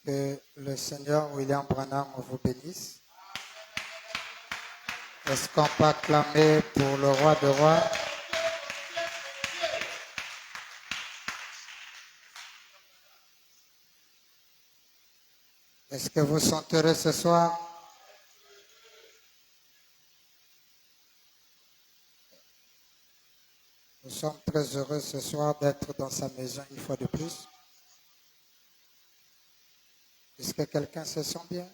Que le Seigneur William Branham vous bénisse. Est-ce qu'on peut acclamer pour le roi de rois? Est-ce que vous sentez heureux ce soir? Nous sommes très heureux ce soir d'être dans sa maison une fois de plus. Est-ce que quelqu'un se sent bien?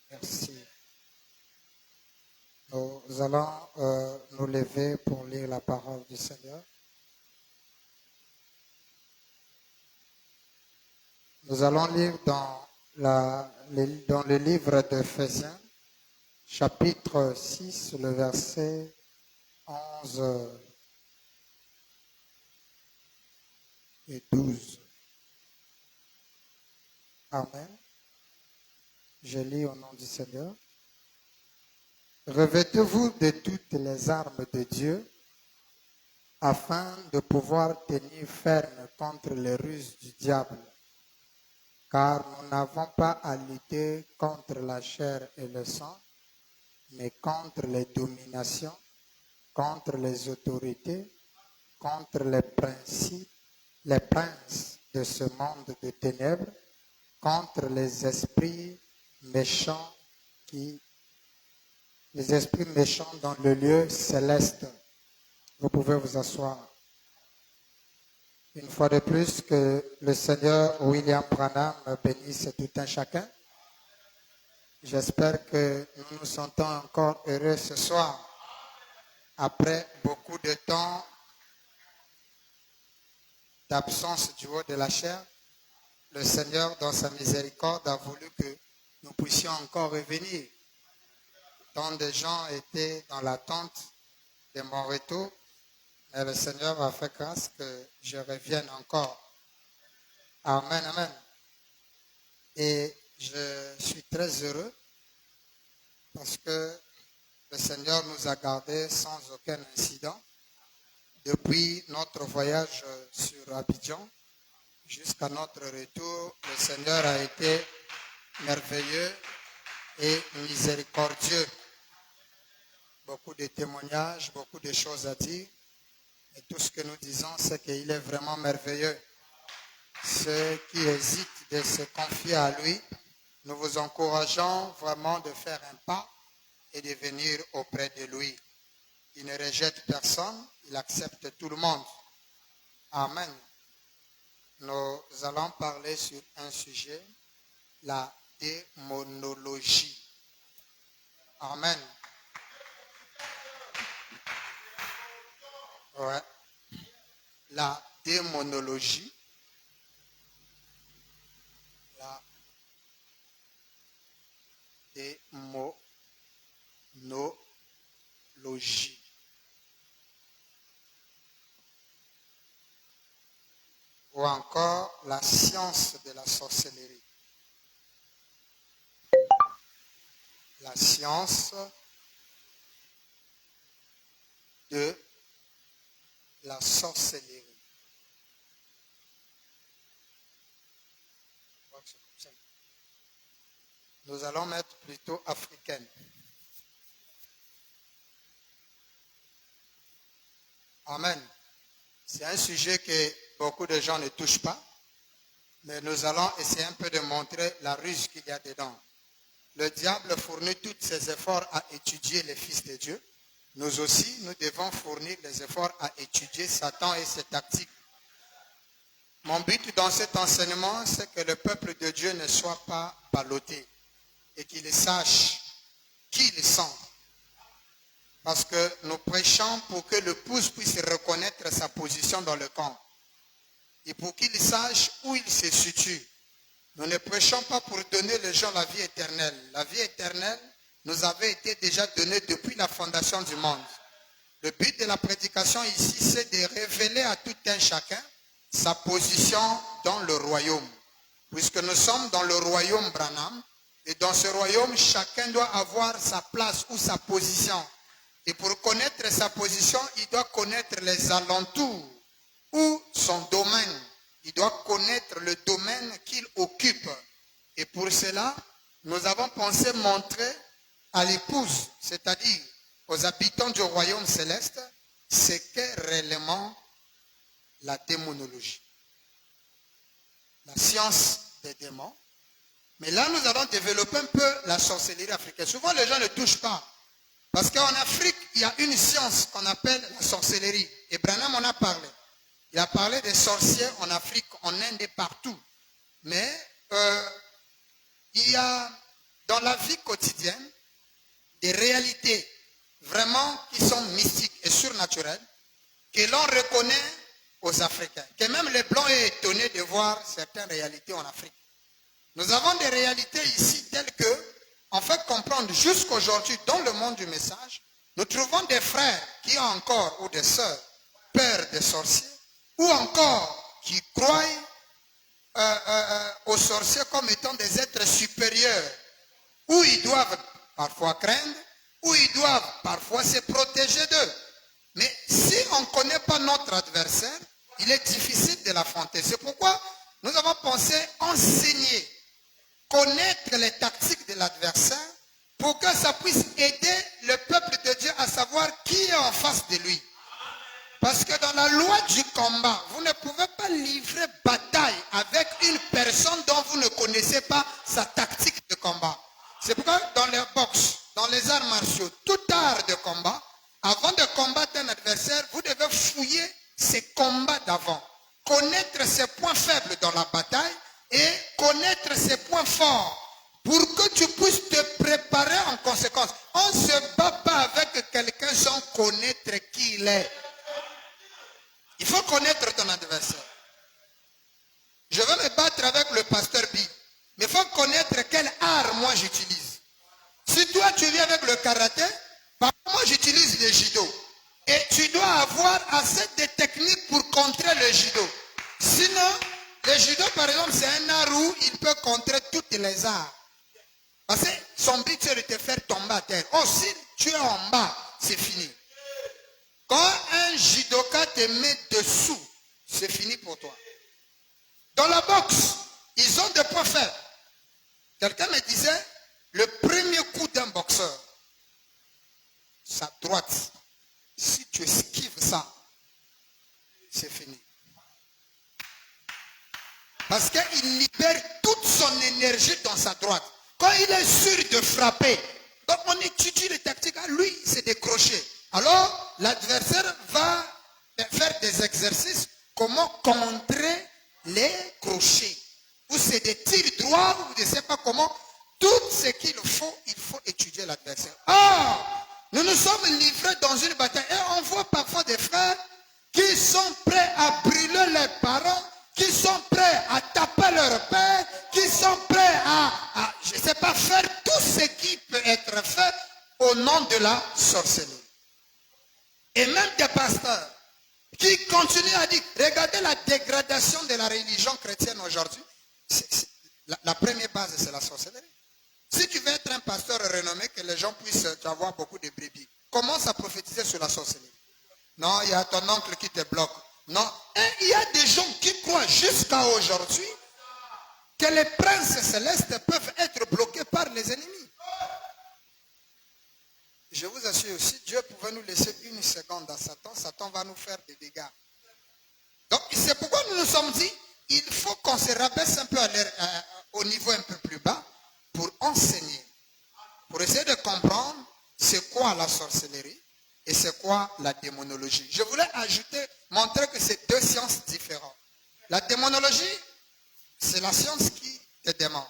Merci. Nous allons nous lever pour lire la parole du Seigneur. Nous allons lire dans le livre d'Éphésiens, chapitre 6, le verset 11 et 12. Amen. Je lis au nom du Seigneur. Revêtez-vous de toutes les armes de Dieu afin de pouvoir tenir ferme contre les ruses du diable. Car nous n'avons pas à lutter contre la chair et le sang, mais contre les dominations, contre les autorités, contre les principes, les princes de ce monde de ténèbres, contre les esprits méchants dans le lieu céleste. Vous pouvez vous asseoir. Une fois de plus, que le Seigneur William Branham bénisse tout un chacun. J'espère que nous nous sentons encore heureux ce soir. Après beaucoup de temps d'absence du haut de la chair, le Seigneur, dans sa miséricorde, a voulu que nous puissions encore revenir. Tant de gens étaient dans l'attente de mon retour, mais le Seigneur a fait grâce que je revienne encore. Amen, amen. Et je suis très heureux parce que le Seigneur nous a gardés sans aucun incident depuis notre voyage sur Abidjan jusqu'à notre retour. Le Seigneur a été merveilleux et miséricordieux. Beaucoup de témoignages, beaucoup de choses à dire. Et tout ce que nous disons, c'est qu'il est vraiment merveilleux. Ceux qui hésitent de se confier à lui, nous vous encourageons vraiment de faire un pas et de venir auprès de lui. Il ne rejette personne, il accepte tout le monde. Amen. Nous allons parler sur un sujet, la démonologie. Amen. Ouais. La démonologie. La démonologie. Ou encore la science de la sorcellerie. La science de la sorcellerie. Nous allons mettre plutôt africaine. Amen. C'est un sujet que beaucoup de gens ne touchent pas, mais nous allons essayer un peu de montrer la ruse qu'il y a dedans. Le diable fournit tous ses efforts à étudier les fils de Dieu. Nous aussi, nous devons fournir les efforts à étudier Satan et ses tactiques. Mon but dans cet enseignement, c'est que le peuple de Dieu ne soit pas ballotté et qu'il sache qui ils sont. Parce que nous prêchons pour que l'épouse puisse reconnaître sa position dans le camp. Et pour qu'il sache où il se situe. Nous ne prêchons pas pour donner aux gens la vie éternelle. La vie éternelle nous avait été déjà donnée depuis la fondation du monde. Le but de la prédication ici, c'est de révéler à tout un chacun sa position dans le royaume. Puisque nous sommes dans le royaume Branham, et dans ce royaume, chacun doit avoir sa place ou sa position. Et pour connaître sa position, il doit connaître les alentours ou son domaine. Il doit connaître le pour cela, nous avons pensé montrer à l'épouse, c'est-à-dire aux habitants du royaume céleste, ce qu'est réellement la démonologie. La science des démons. Mais là, nous allons développer un peu la sorcellerie africaine. Souvent, les gens ne touchent pas. Parce qu'en Afrique, il y a une science qu'on appelle la sorcellerie. Et Branham en a parlé. Il a parlé des sorciers en Afrique, en Inde et partout. Mais il y a dans la vie quotidienne des réalités vraiment qui sont mystiques et surnaturelles que l'on reconnaît aux Africains. Que même les Blancs est étonné de voir certaines réalités en Afrique. Nous avons des réalités ici telles que, en fait, comprendre jusqu'aujourd'hui dans le monde du message, nous trouvons des frères qui ont encore, ou des sœurs, peur des sorciers, ou encore qui croient aux sorciers comme étant des êtres supérieurs, où ils doivent parfois craindre, où ils doivent parfois se protéger d'eux. Mais si on ne connaît pas notre adversaire, il est difficile de l'affronter. C'est pourquoi nous avons pensé enseigner, connaître les tactiques de l'adversaire pour que ça puisse aider le peuple de Dieu à savoir qui est en face de lui. Parce que dans la loi du combat, vous ne pouvez pas livrer bataille avec une personne dont vous ne connaissez pas sa tactique de combat. C'est pourquoi dans les boxe, dans les arts martiaux, tout art de combat, avant de combattre un adversaire, vous devez fouiller ses combats d'avant, connaître ses points faibles dans la bataille et connaître ses points forts pour que tu puisses te préparer en conséquence. On ne se bat pas avec quelqu'un sans connaître qui il est. Il faut connaître ton adversaire. Je veux me battre avec le pasteur B, mais il faut connaître quel art moi j'utilise. Si toi tu viens avec le karaté, moi j'utilise le judo. Et tu dois avoir assez de techniques pour contrer le judo. Sinon, le judo par exemple c'est un art où il peut contrer toutes les arts. Parce que son but c'est de te faire tomber à terre. Oh, si tu es en bas, c'est fini. Quand un judoka te met dessous, c'est fini pour toi. Dans la boxe, ils ont des points faibles. Quelqu'un me disait, le premier coup d'un boxeur, sa droite, si tu esquives ça, c'est fini. Parce qu'il libère toute son énergie dans sa droite. Quand il est sûr de frapper, donc on étudie les tactiques, lui, c'est des crochets. Alors, l'adversaire va faire des exercices, comment contrer les crochets. Ou c'est des tirs droits, ou je ne sais pas comment. Tout ce qu'il faut, il faut étudier l'adversaire. Ah, nous nous sommes livrés dans une bataille. Et on voit parfois des frères qui sont prêts à brûler leurs parents, qui sont prêts à taper leur père, qui sont prêts à je ne sais pas, faire tout ce qui peut être fait au nom de la sorcellerie. Et même des pasteurs qui continuent à dire, regardez la dégradation de la religion chrétienne aujourd'hui. La première base, c'est la sorcellerie. Si tu veux être un pasteur renommé, que les gens puissent avoir beaucoup de brebis, commence à prophétiser sur la sorcellerie. Non, il y a ton oncle qui te bloque. Non, et il y a des gens qui croient jusqu'à aujourd'hui que les princes célestes peuvent être bloqués par les ennemis. Je vous assure, si Dieu pouvait nous laisser une seconde à Satan, Satan va nous faire des dégâts. Donc, c'est pourquoi nous nous sommes dit, il faut qu'on se rabaisse un peu au niveau un peu plus bas pour enseigner, pour essayer de comprendre c'est quoi la sorcellerie et c'est quoi la démonologie. Je voulais ajouter, montrer que c'est deux sciences différentes. La démonologie, c'est la science qui est démon.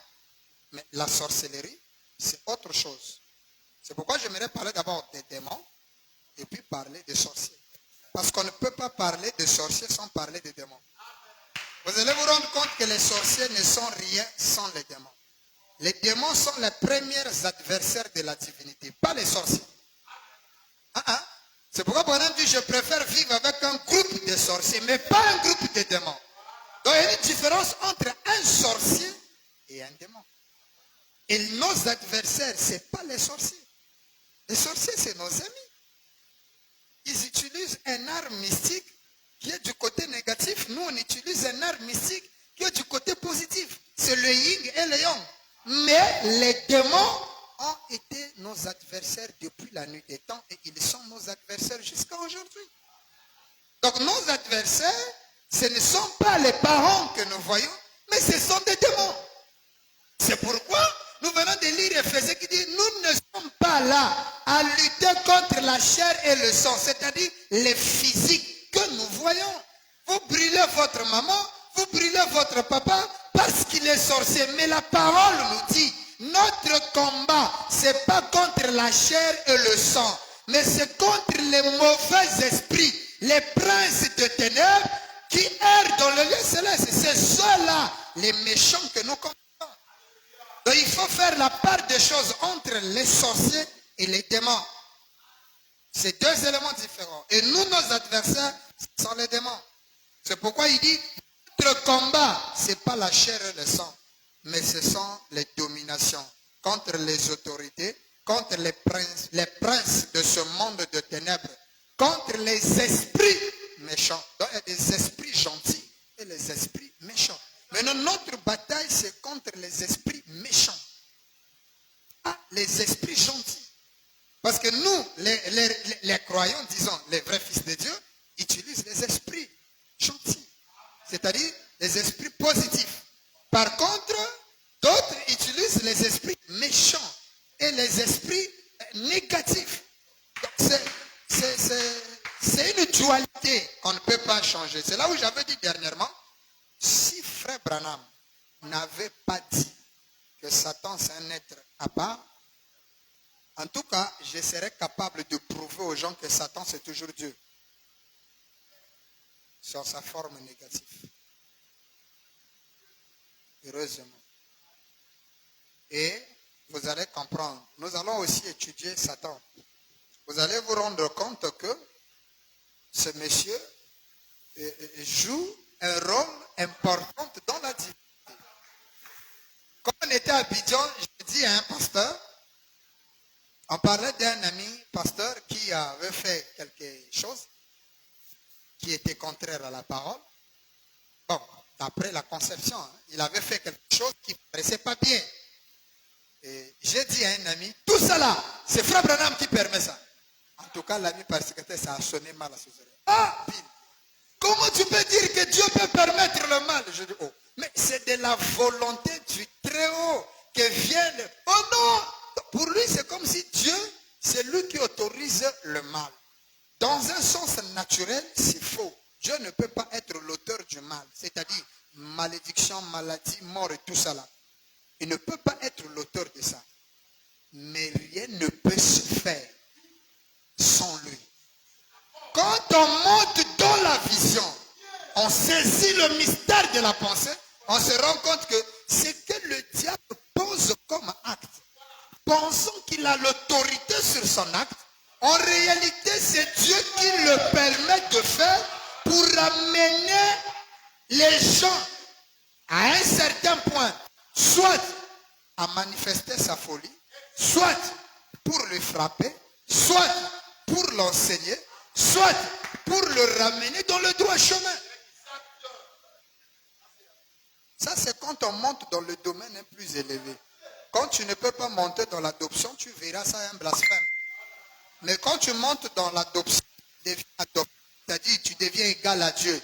Mais la sorcellerie, c'est autre chose. C'est pourquoi j'aimerais parler d'abord des démons et puis parler des sorciers. Parce qu'on ne peut pas parler de sorciers sans parler des démons. Vous allez vous rendre compte que les sorciers ne sont rien sans les démons. Les démons sont les premiers adversaires de la divinité, pas les sorciers. C'est pourquoi Branham dit, je préfère vivre avec un groupe de sorciers, mais pas un groupe de démons. Donc il y a une différence entre un sorcier et un démon. Et nos adversaires, ce n'est pas les sorciers. Les sorciers, c'est nos amis. Ils utilisent un art mystique qui est du côté négatif. Nous, on utilise un art mystique qui est du côté positif. C'est le yin et le yang. Mais les démons ont été nos adversaires depuis la nuit des temps et ils sont nos adversaires jusqu'à aujourd'hui. Donc nos adversaires, ce ne sont pas les parents que nous voyons, mais ce sont des démons. C'est pourquoi nous venons de lire Éphésiens qui dit, nous ne sommes pas là à lutter contre la chair et le sang, c'est-à-dire les physiques que nous voyons. Vous brûlez votre maman, vous brûlez votre papa parce qu'il est sorcier. Mais la parole nous dit, notre combat, ce n'est pas contre la chair et le sang, mais c'est contre les mauvais esprits, les princes de ténèbres qui errent dans le lieu céleste. C'est ceux-là, les méchants que nous combattons. Donc il faut faire la part des choses entre les sorciers et les démons. C'est deux éléments différents. Et nous, nos adversaires, ce sont les démons. C'est pourquoi il dit, notre combat, ce n'est pas la chair et le sang, mais ce sont les dominations contre les autorités, contre les princes de ce monde de ténèbres, contre les esprits méchants. Donc il y a des esprits gentils et les esprits méchants. Maintenant, notre bataille, c'est contre les esprits méchants. Ah, les esprits gentils. Parce que nous, les croyants, disons, les vrais fils de Dieu, utilisent les esprits gentils. C'est-à-dire les esprits positifs. Par contre, d'autres utilisent les esprits méchants et les esprits négatifs. Donc, c'est une dualité qu'on ne peut pas changer. C'est là où j'avais dit dernièrement, si Frère Branham n'avait pas dit que Satan c'est un être à part, en tout cas, je serais capable de prouver aux gens que Satan c'est toujours Dieu. Sur sa forme négative. Heureusement. Et vous allez comprendre. Nous allons aussi étudier Satan. Vous allez vous rendre compte que ce monsieur joue un rôle important dans la divinité. Quand on était à Abidjan, j'ai dit à un pasteur, on parlait d'un ami pasteur qui avait fait quelque chose qui était contraire à la parole. Bon, après la conception, il avait fait quelque chose qui ne paraissait pas bien. Et j'ai dit à un ami, tout ça là, c'est Frère Branham qui permet ça. En tout cas, l'ami persécuteur, ça a sonné mal à ses oreilles. Ah, Bill, comment tu peux dire que Dieu peut permettre le mal? Je dis, oh, mais c'est de la volonté du Très-Haut que vient le... Oh non! Pour lui, c'est comme si Dieu, c'est lui qui autorise le mal. Dans un sens naturel, c'est faux. Dieu ne peut pas être l'auteur du mal, c'est-à-dire malédiction, maladie, mort et tout ça là. Il ne peut pas être l'auteur de ça. Mais rien ne peut se faire sans lui. Quand on monte dans la vision, on saisit le mystère de la pensée, on se rend compte que ce que le diable pose comme acte, pensant qu'il a l'autorité sur son acte, en réalité, c'est Dieu qui le permet de faire pour amener les gens à un certain point, soit à manifester sa folie, soit pour le frapper, soit pour l'enseigner, soit pour le ramener dans le droit chemin. Ça, c'est quand on monte dans le domaine plus élevé. Quand tu ne peux pas monter dans l'adoption, tu verras ça un blasphème. Mais quand tu montes dans l'adoption, tu deviens adopté, c'est-à-dire tu deviens égal à Dieu.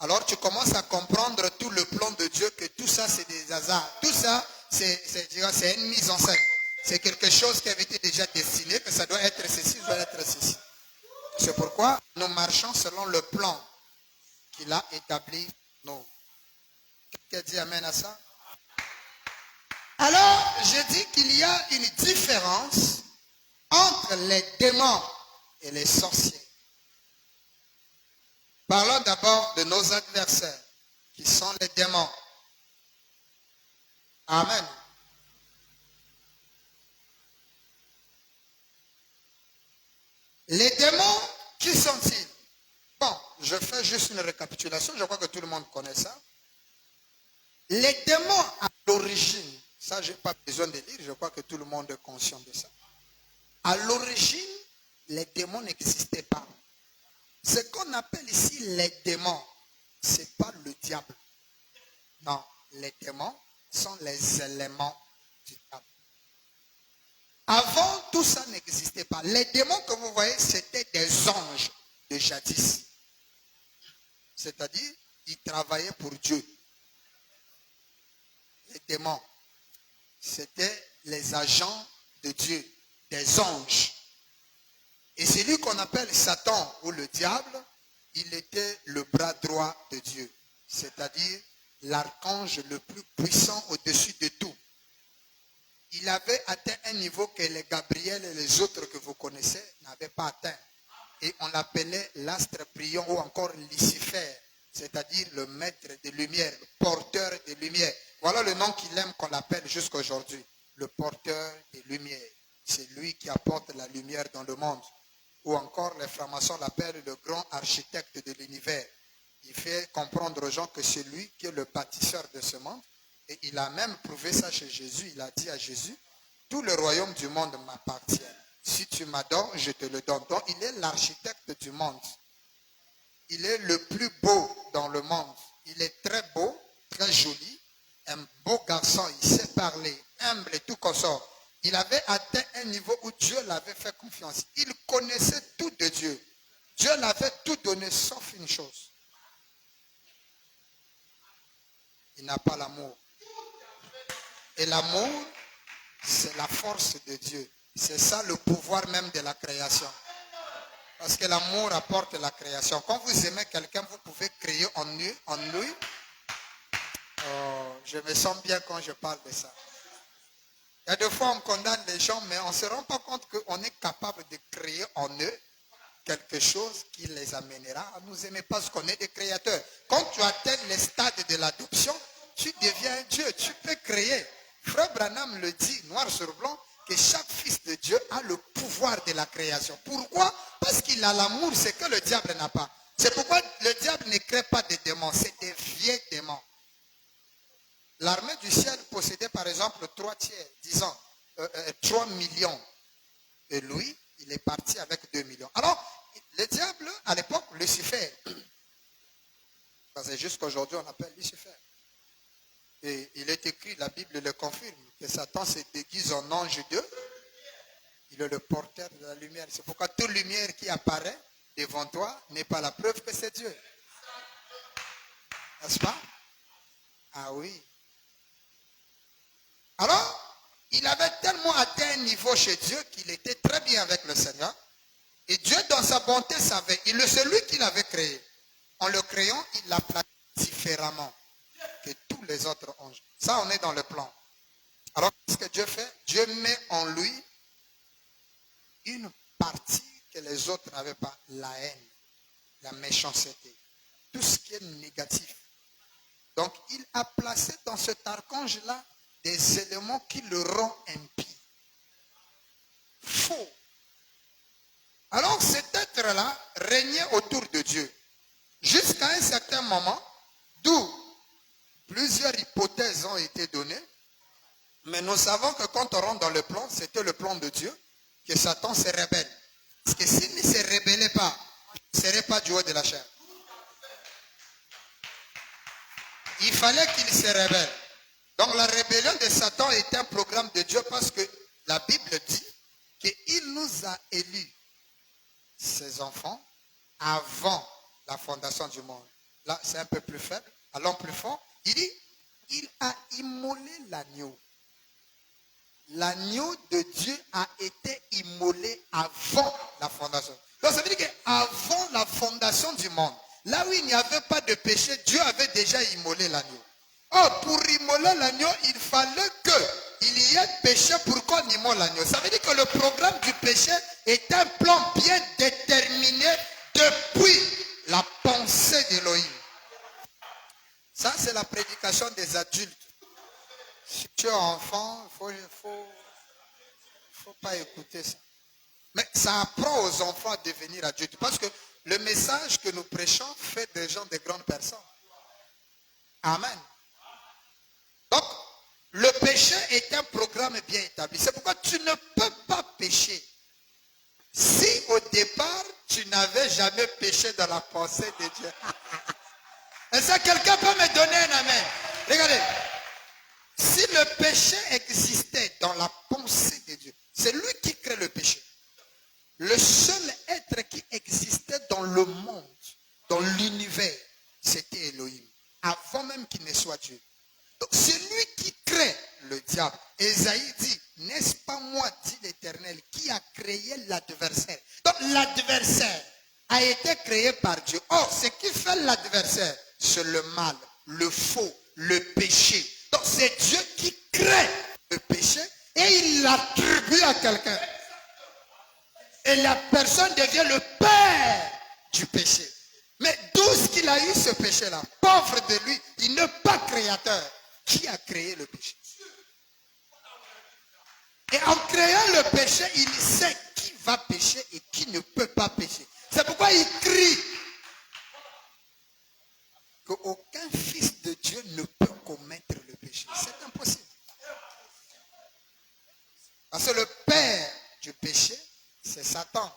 Alors tu commences à comprendre tout le plan de Dieu, que tout ça c'est des hasards. Tout ça c'est une mise en scène. C'est quelque chose qui avait été déjà destiné, que ça doit être ceci, ça doit être ceci. C'est pourquoi nous marchons selon le plan qu'il a établi nous. Quelqu'un dit amen à ça? Alors, je dis qu'il y a une différence entre les démons et les sorciers. Parlons d'abord de nos adversaires, qui sont les démons. Amen. Les démons, qui sont-ils? Bon, je fais juste une récapitulation, je crois que tout le monde connaît ça. Les démons, à l'origine, ça je n'ai pas besoin de lire, je crois que tout le monde est conscient de ça. À l'origine, les démons n'existaient pas. Ce qu'on appelle ici les démons, ce n'est pas le diable. Non, les démons, sont les éléments du diable. Avant, tout ça n'existait pas. Les démons que vous voyez, c'était des anges de jadis. C'est-à-dire, ils travaillaient pour Dieu. Les démons, c'était les agents de Dieu, des anges. Et celui qu'on appelle Satan ou le diable, il était le bras droit de Dieu. C'est-à-dire l'archange le plus puissant au-dessus de tout. Il avait atteint un niveau que les Gabriel et les autres que vous connaissez n'avaient pas atteint. Et on l'appelait l'astre brillant ou encore Lucifer, c'est-à-dire le maître des lumières, le porteur des lumières. Voilà le nom qu'il aime qu'on l'appelle jusqu'à aujourd'hui, le porteur des lumières. C'est lui qui apporte la lumière dans le monde. Ou encore les francs-maçons l'appellent le grand architecte de l'univers. Il fait comprendre aux gens que c'est lui qui est le bâtisseur de ce monde. Et il a même prouvé ça chez Jésus. Il a dit à Jésus, tout le royaume du monde m'appartient. Si tu m'adores, je te le donne. Donc il est l'architecte du monde. Il est le plus beau dans le monde. Il est très beau, très joli, un beau garçon. Il sait parler, humble et tout consort. Il avait atteint un niveau où Dieu l'avait fait confiance. Il connaissait tout de Dieu. Dieu l'avait tout donné sauf une chose. Il n'a pas l'amour. Et l'amour, c'est la force de Dieu. C'est ça le pouvoir même de la création. Parce que l'amour apporte la création. Quand vous aimez quelqu'un, vous pouvez créer en lui. Oh, je me sens bien quand je parle de ça. Il y a des fois on condamne les gens, mais on ne se rend pas compte qu'on est capable de créer en eux quelque chose qui les amènera à nous aimer parce qu'on est des créateurs. Quand tu atteins les stades de l'adoption, tu deviens un Dieu, tu peux créer. Frère Branham le dit, noir sur blanc, que chaque fils de Dieu a le pouvoir de la création. Pourquoi? Parce qu'il a l'amour, c'est que le diable n'a pas. C'est pourquoi le diable ne crée pas de démons, c'est des vieux démons. L'armée du ciel possédait par exemple 3 tiers, disons 3 millions. Et lui, il est parti avec 2 millions. Alors, le diable, à l'époque, Lucifer, parce que jusqu'à aujourd'hui on l'appelle Lucifer. Et il est écrit, la Bible le confirme, que Satan se déguise en ange de. Il est le porteur de la lumière. C'est pourquoi toute lumière qui apparaît devant toi n'est pas la preuve que c'est Dieu. N'est-ce pas? Ah oui. Alors, il avait tellement atteint un niveau chez Dieu qu'il était très bien avec le Seigneur. Et Dieu, dans sa bonté, savait. C'est lui qui l'avait créé. En le créant, il l'a placé différemment que tous les autres anges. Ça, on est dans le plan. Alors, qu'est-ce que Dieu fait? Dieu met en lui une partie que les autres n'avaient pas. La haine, la méchanceté, tout ce qui est négatif. Donc, il a placé dans cet archange-là des éléments qui le rendent impie. Faux. Alors, cet être-là régnait autour de Dieu. Jusqu'à un certain moment, d'où plusieurs hypothèses ont été données. Mais nous savons que quand on rentre dans le plan, c'était le plan de Dieu, que Satan se rébelle. Parce que s'il ne se rébellait pas, il ne serait pas du haut de la chair. Il fallait qu'il se rébelle. Donc la rébellion de Satan est un programme de Dieu parce que la Bible dit qu'il nous a élus, ses enfants, avant la fondation du monde. Là, c'est un peu plus faible. Allons plus fort. Il dit, il a immolé l'agneau. L'agneau de Dieu a été immolé avant la fondation. Donc ça veut dire qu'avant la fondation du monde, là où il n'y avait pas de péché, Dieu avait déjà immolé l'agneau. Or, pour immoler l'agneau, il fallait qu'il y ait péché pour qu'on immole l'agneau. Ça veut dire que le programme du péché est un plan bien déterminé depuis la pensée d'Élohim. Ça, c'est la prédication des adultes. Si tu es enfant, il ne faut pas écouter ça. Mais ça apprend aux enfants à devenir adultes. Parce que le message que nous prêchons fait des gens de grandes personnes. Amen. Donc, le péché est un programme bien établi. C'est pourquoi tu ne peux pas pécher. Si au départ, tu n'avais jamais péché dans la pensée de Dieu. Est-ce que quelqu'un peut me donner un amen? Regardez. le péché existait dans la pensée de Dieu, c'est lui qui crée le péché. Le seul être qui existait dans le monde, dans l'univers, c'était Elohim, avant même qu'il ne soit Dieu. Donc c'est lui qui crée le diable. Ésaïe dit, n'est-ce pas moi, dit l'Éternel, qui a créé l'adversaire. Donc l'adversaire a été créé par Dieu. Or, ce qui fait l'adversaire, c'est le mal, le faux, le péché. Donc c'est Dieu qui crée le péché et il l'attribue à quelqu'un. Et la personne devient le père du péché. Mais d'où est-ce qu'il a eu ce péché-là? Pauvre de lui, il n'est pas créateur. Qui a créé le péché? Et en créant le péché, il sait qui va pécher et qui ne peut pas pécher. C'est pourquoi il crie qu'aucun fils de Dieu ne peut commettre le péché. C'est impossible. Parce que le père du péché, c'est Satan.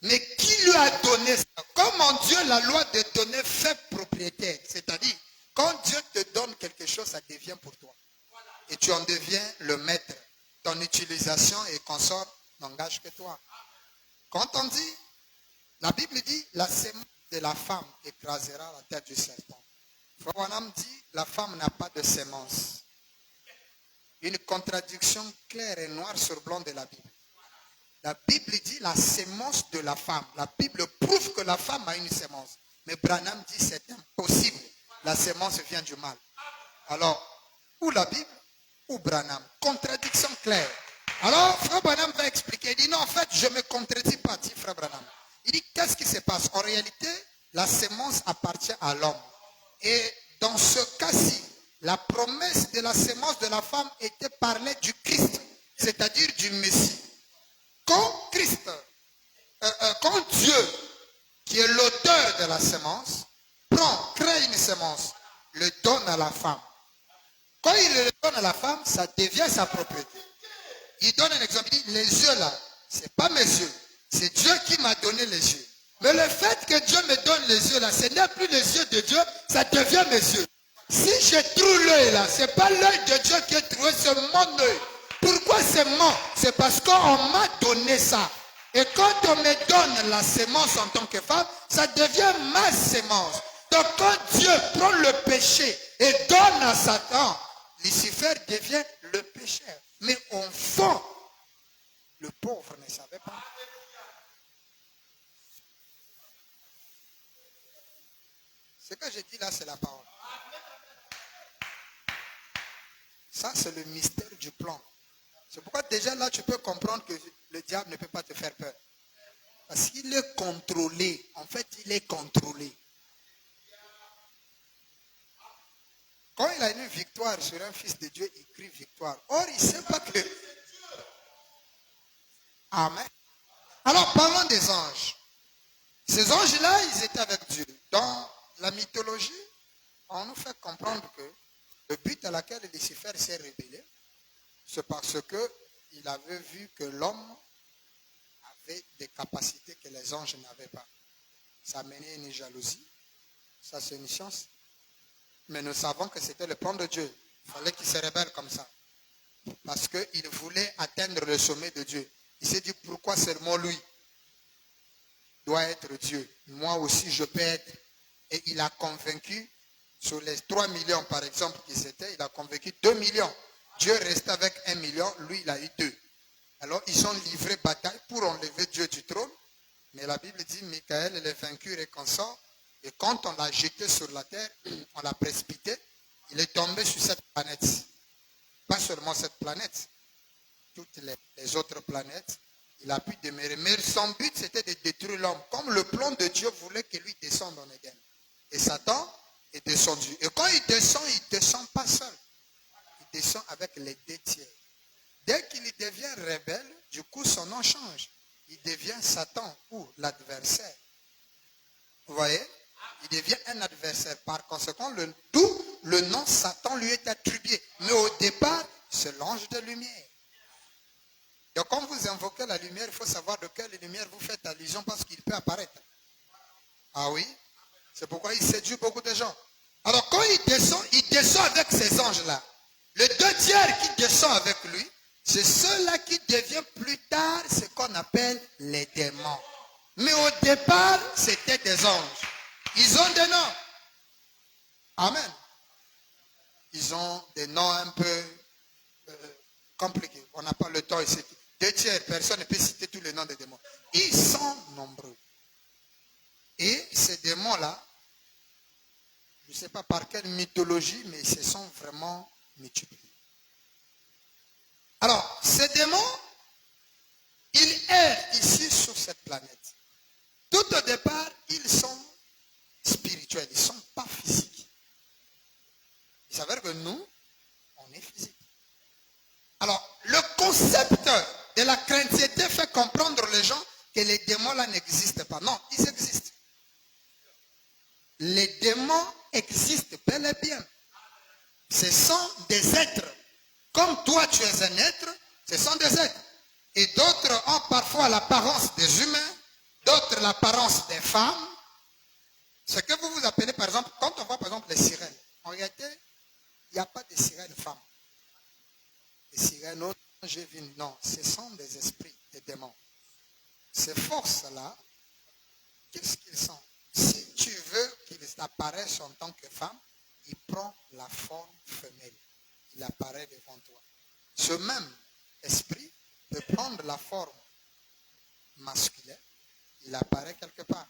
Mais qui lui a donné ça? Comme en Dieu, la loi de donner fait propriétaire. C'est-à-dire, quand Dieu te donne quelque chose, ça devient pour toi. Et tu en deviens le maître. Ton utilisation et consort n'engage que toi. Quand on dit, la Bible dit, la sémence de la femme écrasera la tête du serpent. Frère Branham dit, la femme n'a pas de sémence. Une contradiction claire et noire sur blanc de la Bible. La Bible dit la sémence de la femme. La Bible prouve que la femme a une sémence. Mais Branham dit c'est impossible. La sémence vient du mal. Alors, ou la Bible, ou Branham. Contradiction claire. Alors, frère Branham va expliquer. Il dit non, en fait, je ne me contredis pas, dit frère Branham. Il dit qu'est-ce qui se passe? En réalité, la sémence appartient à l'homme. Et dans ce cas-ci, la promesse de la sémence de la femme était parlée du Christ, c'est-à-dire du Messie. Quand Christ, quand Dieu, qui est l'auteur de la sémence, crée une sémence, le donne à la femme. Quand il le donne à la femme, ça devient sa propriété. Il donne un exemple, il dit, les yeux là, ce n'est pas mes yeux, c'est Dieu qui m'a donné les yeux. Mais le fait que Dieu me donne les yeux là, ce n'est plus les yeux de Dieu, ça devient mes yeux. Si je trouve l'œil là, ce n'est pas l'œil de Dieu qui est trouvé, c'est mon œil. Pourquoi c'est mon? C'est parce qu'on m'a donné ça. Et quand on me donne la sémence en tant que femme, ça devient ma sémence. Donc quand Dieu prend le péché et donne à Satan, Lucifer devient le pécheur. Mais au fond, le pauvre ne savait pas. Ce que je dis là, c'est la parole. Ça, c'est le mystère du plan. C'est pourquoi déjà là, tu peux comprendre que le diable ne peut pas te faire peur. Parce qu'il est contrôlé. En fait, il est contrôlé. Quand il a une victoire sur un fils de Dieu, il crie victoire. Or, il ne sait pas que... Amen. Alors, parlons des anges. Ces anges-là, ils étaient avec Dieu. Dans la mythologie, on nous fait comprendre que le but à laquelle Lucifer s'est rébellé, c'est parce qu'il avait vu que l'homme avait des capacités que les anges n'avaient pas. Ça amenait une jalousie. Ça, c'est une science. Mais nous savons que c'était le plan de Dieu. Il fallait qu'il se rébelle comme ça. Parce qu'il voulait atteindre le sommet de Dieu. Il s'est dit, pourquoi seulement lui doit être Dieu? Moi aussi, je peux être. Et il a convaincu, sur les 3 millions par exemple qu'ils étaient, il a convaincu 2 millions. Dieu restait avec 1 million, lui il a eu 2. Alors ils ont livré bataille pour enlever Dieu du trône. Mais la Bible dit, Michael les vaincu et consort. Et quand on l'a jeté sur la terre, on l'a précipité, il est tombé sur cette planète. Pas seulement cette planète, toutes les autres planètes, il a pu demeurer. Mais son but c'était de détruire l'homme. Comme le plan de Dieu voulait que lui descende en Éden. Et Satan est descendu. Et quand il descend pas seul. Il descend avec les 2 tiers. Dès qu'il devient rebelle, du coup son nom change. Il devient Satan ou l'adversaire. Vous voyez? Il devient un adversaire. Par conséquent, d'où le nom Satan lui est attribué. Mais au départ, c'est l'ange de lumière. Donc quand vous invoquez la lumière, il faut savoir de quelle lumière vous faites allusion parce qu'il peut apparaître. Ah oui? C'est pourquoi il séduit beaucoup de gens. Alors quand il descend avec ces anges-là. Le 2 tiers qui descend avec lui, c'est ceux-là qui deviennent plus tard ce qu'on appelle les démons. Mais au départ, c'était des anges. Ils ont des noms. Amen. Ils ont des noms un peu compliqués. On n'a pas le temps ici. 2 tiers, personne ne peut citer tous les noms des démons. Ils sont nombreux. Et ces démons-là, je ne sais pas par quelle mythologie, mais ils se sont vraiment multipliés. Alors, ces démons, ils errent ici sur cette planète. Tout au départ, ils sont spirituels, ils ne sont pas physiques. Il s'avère que nous, on est physique. Alors, le concept de la chrétienté fait comprendre aux gens que les démons-là n'existent pas. Non, ils existent. Les démons existent bel et bien. Ce sont des êtres. Comme toi, tu es un être, ce sont des êtres. Et d'autres ont parfois l'apparence des humains, d'autres l'apparence des femmes. Ce que vous vous appelez, par exemple, quand on voit par exemple les sirènes, en réalité, il n'y a pas de sirènes femmes. Les sirènes, autres, j'ai vu, non, ce sont des esprits, des démons. Ces forces-là, qu'est-ce qu'ils sont? Si tu veux qu'ils apparaissent en tant que femme, il prend la forme femelle. Il apparaît devant toi. Ce même esprit peut prendre la forme masculine. Il apparaît quelque part.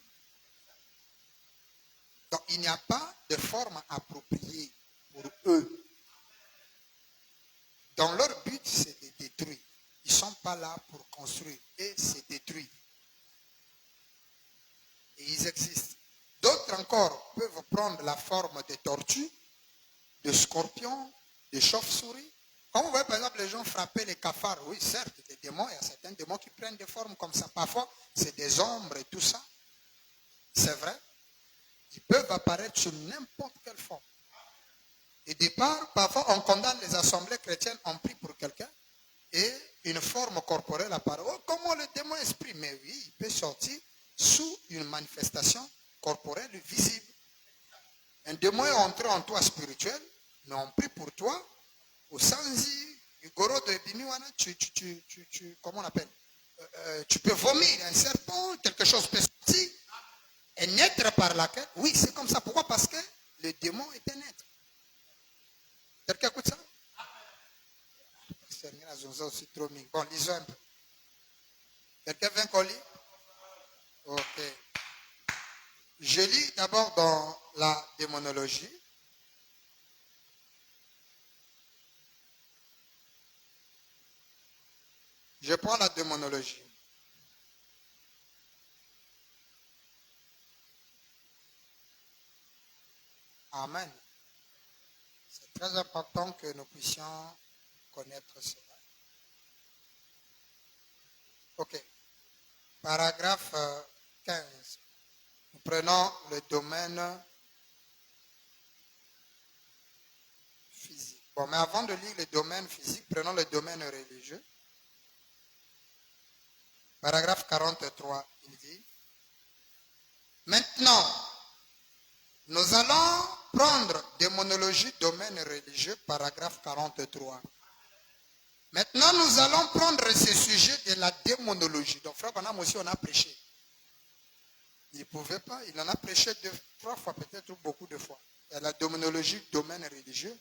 Donc, il n'y a pas de forme appropriée pour eux. Dans leur but, c'est de détruire. Ils ne sont pas là pour construire. Et c'est détruire. Et ils existent. D'autres encore peuvent prendre la forme de tortues, de scorpions, de chauves-souris. Quand vous voyez par exemple les gens frapper les cafards, oui certes, des démons, il y a certains démons qui prennent des formes comme ça. Parfois, c'est des ombres et tout ça. C'est vrai. Ils peuvent apparaître sous n'importe quelle forme. Et départ, parfois on condamne les assemblées chrétiennes, on prie pour quelqu'un, et une forme corporelle apparaît. Oh, comment le démon esprit? Mais oui, il peut sortir sous une manifestation corporelle visible. Un démon est entré en toi spirituel, mais on prie pour toi, au Sanzi, du Goro de Biniwana, comment on appelle? Tu peux vomir un serpent, quelque chose peut sortir, et naître par laquelle, oui, c'est comme ça. Pourquoi? Parce que le démon est un être. Quelqu'un écoute ça? Bon, lisons un peu. Quelqu'un veut qu'on lit? Ok. Je lis d'abord dans la démonologie. Je prends la démonologie. Amen. C'est très important que nous puissions connaître cela. Ok. Paragraphe 15. Nous prenons le domaine physique. Bon, mais avant de lire le domaine physique, prenons le domaine religieux. Paragraphe 43, il dit: maintenant, nous allons prendre démonologie, domaine religieux, paragraphe 43. Maintenant, nous allons prendre ce sujet de la démonologie. Donc, frère Banam aussi, on a prêché. Il ne pouvait pas, il en a prêché 2, 3 fois, peut-être beaucoup de fois. Il y a la démonologie, domaine religieux,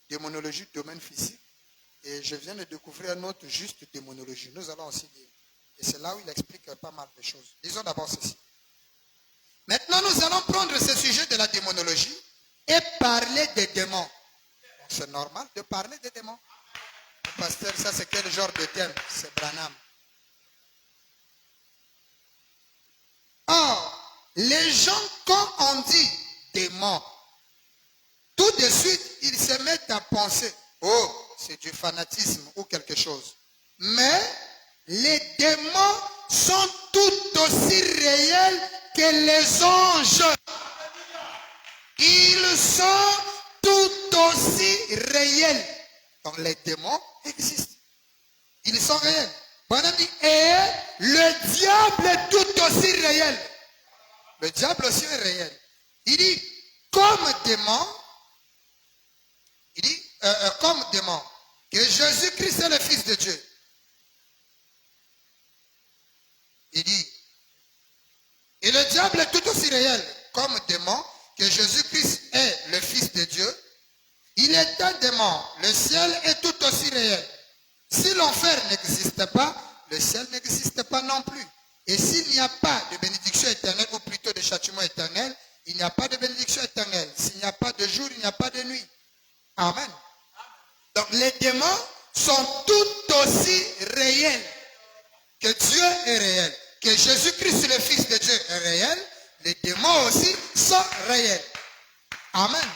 démonologie, domaine physique. Et je viens de découvrir un autre juste démonologie. Nous allons aussi lire. Et c'est là où il explique pas mal de choses. Disons d'abord ceci. Maintenant, nous allons prendre ce sujet de la démonologie et parler des démons. C'est normal de parler des démons. Le pasteur, ça c'est quel genre de thème? C'est Branham. Or, les gens, quand on dit démons, tout de suite, ils se mettent à penser, oh, c'est du fanatisme ou quelque chose. Mais les démons sont tout aussi réels que les anges. Ils sont tout aussi réels. Donc les démons existent. Ils sont réels. Bonhomme dit, et le diable est tout aussi réel. Le diable aussi est réel. Il dit, comme démon, il dit, comme démon que Jésus-Christ est le Fils de Dieu. Il dit, et le diable est tout aussi réel comme démon que Jésus-Christ est le Fils de Dieu. Il est un démon. Le ciel est tout aussi réel. Si l'enfer n'existe pas, le ciel n'existe pas non plus. Et s'il n'y a pas de bénédiction éternelle, ou plutôt de châtiment éternel, il n'y a pas de bénédiction éternelle. S'il n'y a pas de jour, il n'y a pas de nuit. Amen. Donc les démons sont tout aussi réels que Dieu est réel. Que Jésus-Christ, le Fils de Dieu, est réel. Les démons aussi sont réels. Amen.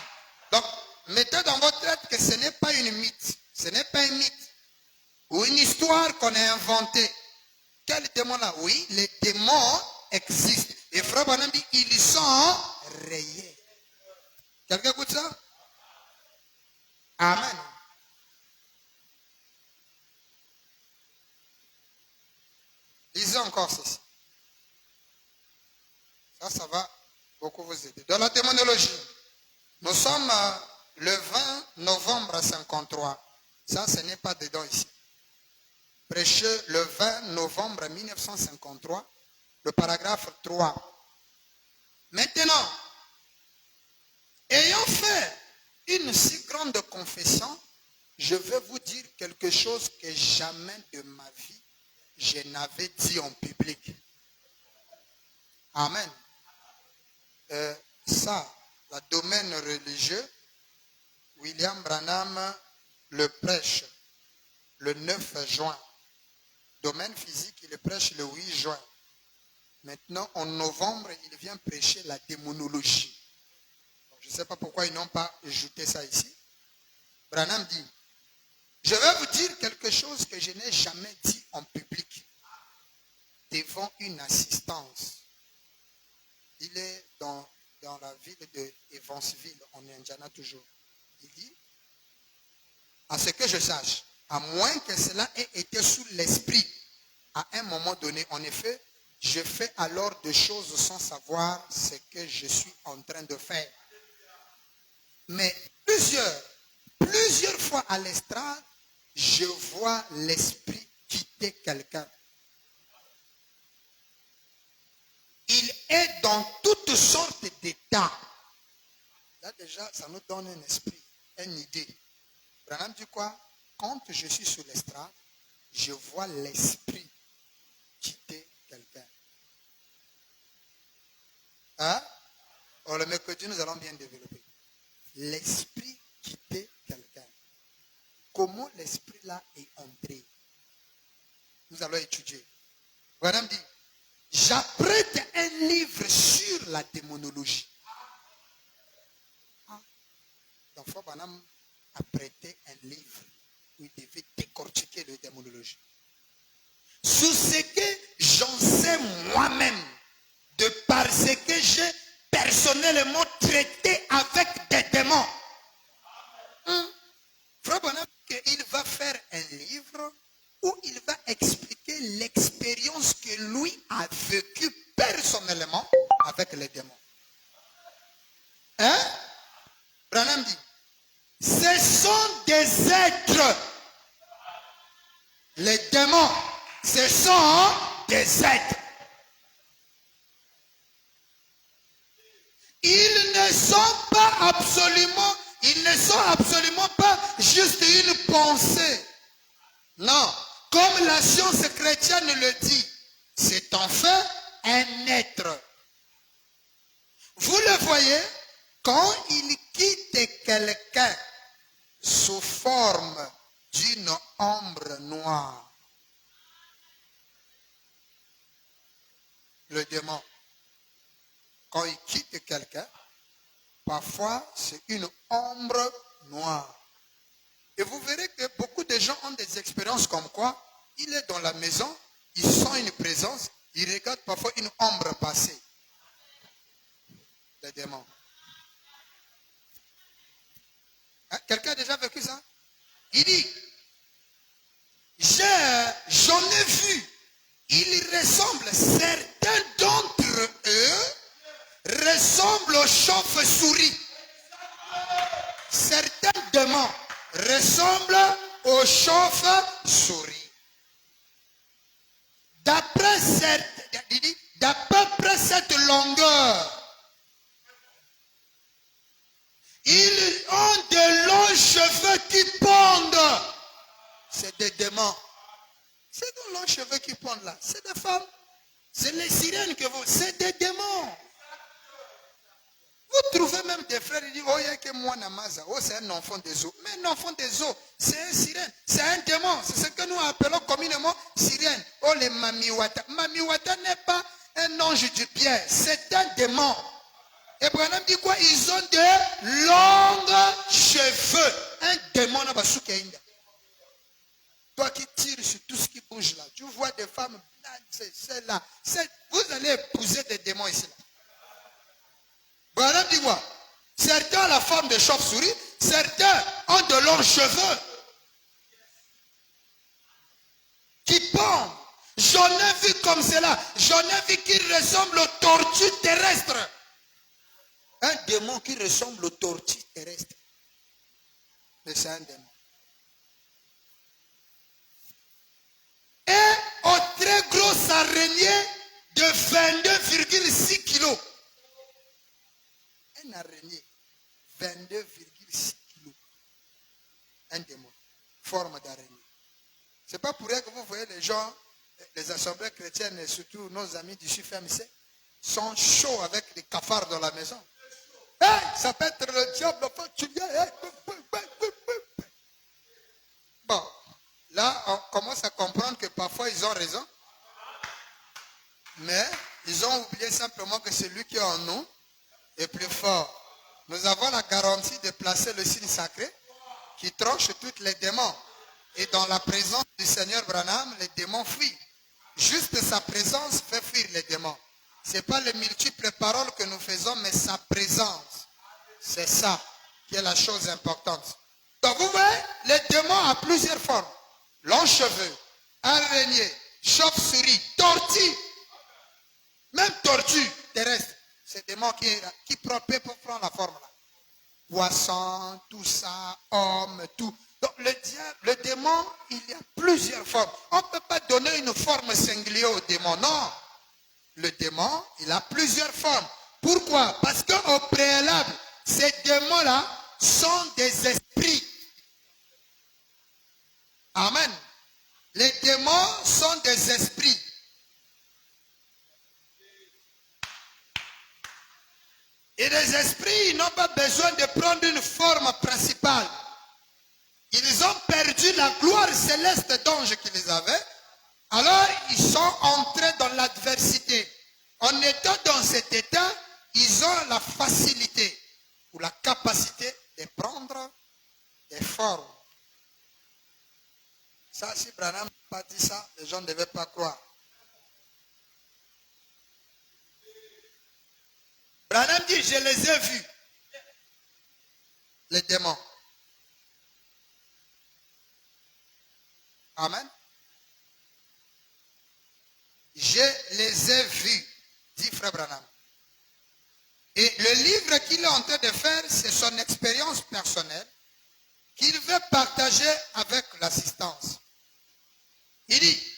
Donc, mettez dans votre tête que ce n'est pas une mythe. Ce n'est pas un mythe. Ou une histoire qu'on a inventée. Quel démon là? Oui, les démons existent. Et Frère Branham dit, ils sont réels. Quelqu'un écoute ça? Amen. Lisez encore ceci. Ça va beaucoup vous aider. Dans la démonologie, nous sommes le 20 novembre 53. Ça, ce n'est pas dedans ici. Prêché le 20 novembre 1953, le paragraphe 3. Maintenant, ayant fait une si grande confession, je vais vous dire quelque chose que jamais de ma vie je n'avais dit en public. Amen. Ça, le domaine religieux, William Branham le prêche le 9 juin. Domaine physique, il le prêche le 8 juin. Maintenant, en novembre, il vient prêcher la démonologie. Je ne sais pas pourquoi ils n'ont pas ajouté ça ici. Branham dit, je vais vous dire quelque chose que je n'ai jamais dit en public devant une assistance. Il est dans la ville de Evansville, en Indiana toujours. Il dit, à ce que je sache, à moins que cela ait été sous l'esprit à un moment donné, en effet, je fais alors des choses sans savoir ce que je suis en train de faire. Mais plusieurs fois à l'estrade, je vois l'esprit quitter quelqu'un. Il est dans toutes sortes d'états. Là déjà, ça nous donne un esprit, une idée. Branham dit quoi? Quand je suis sur l'estrade, je vois l'esprit quitter quelqu'un. Hein? Or, le mercredi, nous allons bien développer. L'esprit quitter quelqu'un. Comment l'esprit là est entré? Nous allons étudier. Branham dit, j'apprête un livre sur la démonologie. Donc, Frère Branham a prêté un livre où il devait décortiquer la démonologie. Sur ce que j'en sais moi-même, de par ce que j'ai personnellement traité avec des démons. Frère Branham, il va faire un livre où il va expliquer l'expérience que lui a vécue personnellement avec les démons. Hein? Branham dit, ce sont des êtres. Les démons, ce sont des êtres. Ils ne sont absolument pas juste une pensée. Non, comme la science chrétienne le dit, c'est en fait un être. Vous le voyez, quand il quitte quelqu'un sous forme d'une ombre noire, le démon, quand il quitte quelqu'un, parfois c'est une ombre noire. Et vous verrez que beaucoup de gens ont des expériences comme quoi il est dans la maison, il sent une présence, il regarde parfois une ombre passer. Le démon. Hein? Quelqu'un a déjà vécu ça? Il dit, j'en ai vu, ils ressemblent, certains d'entre eux ressemblent aux chauves-souris. Certains démons ressemble aux chauves-souris. D'après d'à peu près cette longueur, ils ont de longs cheveux qui pendent. C'est des démons. C'est des longs cheveux qui pendent là. C'est des femmes. C'est les sirènes que vous... C'est des démons. Vous trouvez même des frères qui disent, oh, il y a que moi, Namaza. Oh, c'est un enfant des eaux. Mais un enfant des eaux, c'est un sirène. C'est un démon. C'est ce que nous appelons communément sirène. Oh, les Mamiwata. Mamiwata n'est pas un ange du bien. C'est un démon. Et Branham dit quoi? Ils ont de longs cheveux. Un démon n'a pas soukainda. Toi qui tires sur tout ce qui bouge là. Tu vois des femmes, c'est là. Vous allez épouser des démons ici là. Branham dit quoi? Certains ont la forme de chauve-souris, certains ont de longs cheveux qui pendent. J'en ai vu comme cela. J'en ai vu qui ressemblent aux tortues terrestres. Un démon qui ressemble aux tortues terrestres. Mais c'est un démon. Et aux très grosses araignées de 22,6 kilos. Un araignée, 22,6 kilos. Un démon, forme d'araignée. Ce n'est pas pour rien que vous voyez les gens, les assemblées chrétiennes et surtout nos amis du FMC sont chauds avec les cafards dans la maison. Hey, ça peut être le diable, tu viens. Hey. Bon, là, on commence à comprendre que parfois ils ont raison. Mais ils ont oublié simplement que celui qui est en nous est plus fort. Nous avons la garantie de placer le signe sacré qui tranche toutes les démons. Et dans la présence du Seigneur Branham, les démons fuient. Juste sa présence fait fuir les démons. Ce n'est pas les multiples paroles que nous faisons, mais sa présence. C'est ça qui est la chose importante. Donc vous voyez, les démons ont plusieurs formes. Longs cheveux, araignées, chauve-souris, tortues, même tortues terrestres. C'est des démons qui peuvent prendre la forme là. Poisson, tout ça, homme, tout. Donc le démon, il y a plusieurs formes. On ne peut pas donner une forme singulière au démon. Non. Le démon, il a plusieurs formes. Pourquoi? Parce qu'au préalable, ces démons-là sont des esprits. Amen. Les démons sont des esprits. Et les esprits, ils n'ont pas besoin de prendre une forme principale. Ils ont perdu la gloire céleste d'ange qu'ils avaient. Alors, ils sont entrés dans l'adversité. En étant dans cet état, ils ont la facilité ou la capacité de prendre des formes. Ça, si Branham n'a pas dit ça, les gens ne devaient pas croire. Branham dit, je les ai vus, les démons. Amen. Je les ai vus, dit Frère Branham. Et le livre qu'il est en train de faire, c'est son expérience personnelle qu'il veut partager avec l'assistance. Il dit,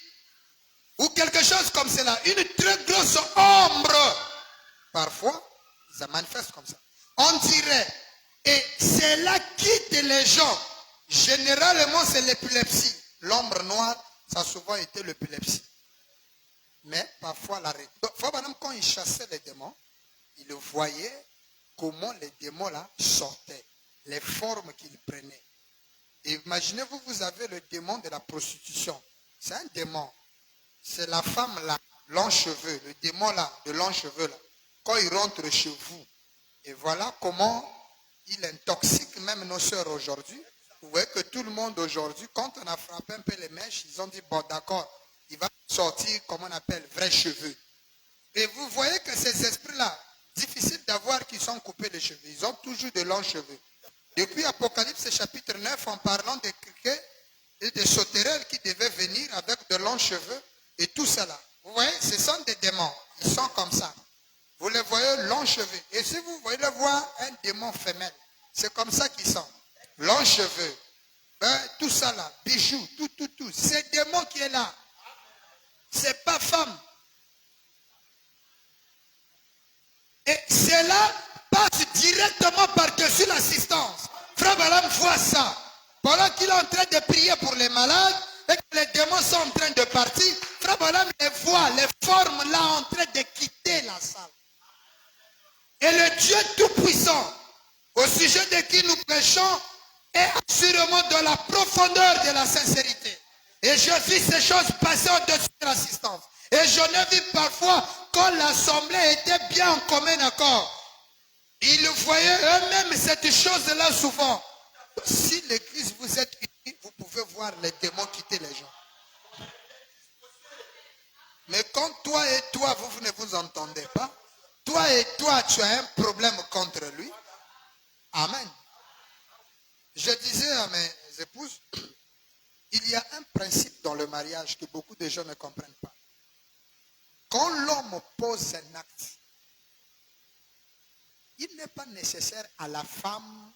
ou quelque chose comme cela, une très grosse ombre. Parfois, ça manifeste comme ça. On dirait, et cela quitte les gens. Généralement, c'est l'épilepsie. L'ombre noire, ça a souvent été l'épilepsie. Mais parfois, l'arrêt. Donc, quand il chassait les démons, il voyait comment les démons-là sortaient, les formes qu'ils prenaient. Et imaginez-vous, vous avez le démon de la prostitution. C'est un démon. C'est la femme là, longs cheveux, le démon là, de longs cheveux là. Quand il rentre chez vous, et voilà comment il intoxique même nos sœurs aujourd'hui. Vous voyez que tout le monde aujourd'hui, quand on a frappé un peu les mèches, ils ont dit, bon d'accord, il va sortir, comme on appelle, vrais cheveux. Et vous voyez que ces esprits-là, difficile d'avoir qu'ils sont coupés les cheveux. Ils ont toujours de longs cheveux. Depuis Apocalypse chapitre 9, en parlant des criquets et des sauterelles qui devaient venir avec de longs cheveux et tout cela. Vous voyez, ce sont des démons. Ils sont comme ça. Vous les voyez longs cheveux. Et si vous voyez le voir un démon femelle, c'est comme ça qu'ils sont. Longs cheveux, Tout ça là, bijoux, tout. C'est démon qui est là. C'est pas femme. Et cela passe directement par-dessus l'assistance. Frère Balaam voit ça. Pendant qu'il est en train de prier pour les malades et que les démons sont en train de partir, Frère Balaam les voit, les formes là en train de quitter la salle. Et le Dieu Tout-Puissant, au sujet de qui nous prêchons, est assurément dans la profondeur de la sincérité. Et je vis ces choses passer au-dessus de l'assistance. Et j'en ai vu parfois quand l'assemblée était bien en commun accord. Ils voyaient eux-mêmes cette chose-là souvent. Si l'église vous êtes unie, vous pouvez voir les démons quitter les gens. Mais quand toi et toi, vous ne vous entendez pas, toi et toi, tu as un problème contre lui. Amen. Je disais à mes épouses, il y a un principe dans le mariage que beaucoup de gens ne comprennent pas. Quand l'homme pose un acte, il n'est pas nécessaire à la femme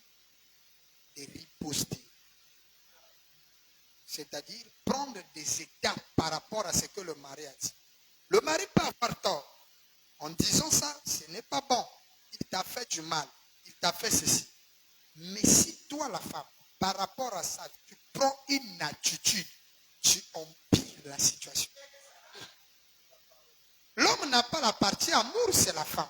de riposter. C'est-à-dire prendre des étapes par rapport à ce que le mari a dit. Le mari peut avoir tort. En disant ça, ce n'est pas bon. Il t'a fait du mal. Il t'a fait ceci. Mais si toi, la femme, par rapport à ça, tu prends une attitude, tu empires la situation. L'homme n'a pas la partie amour, c'est la femme.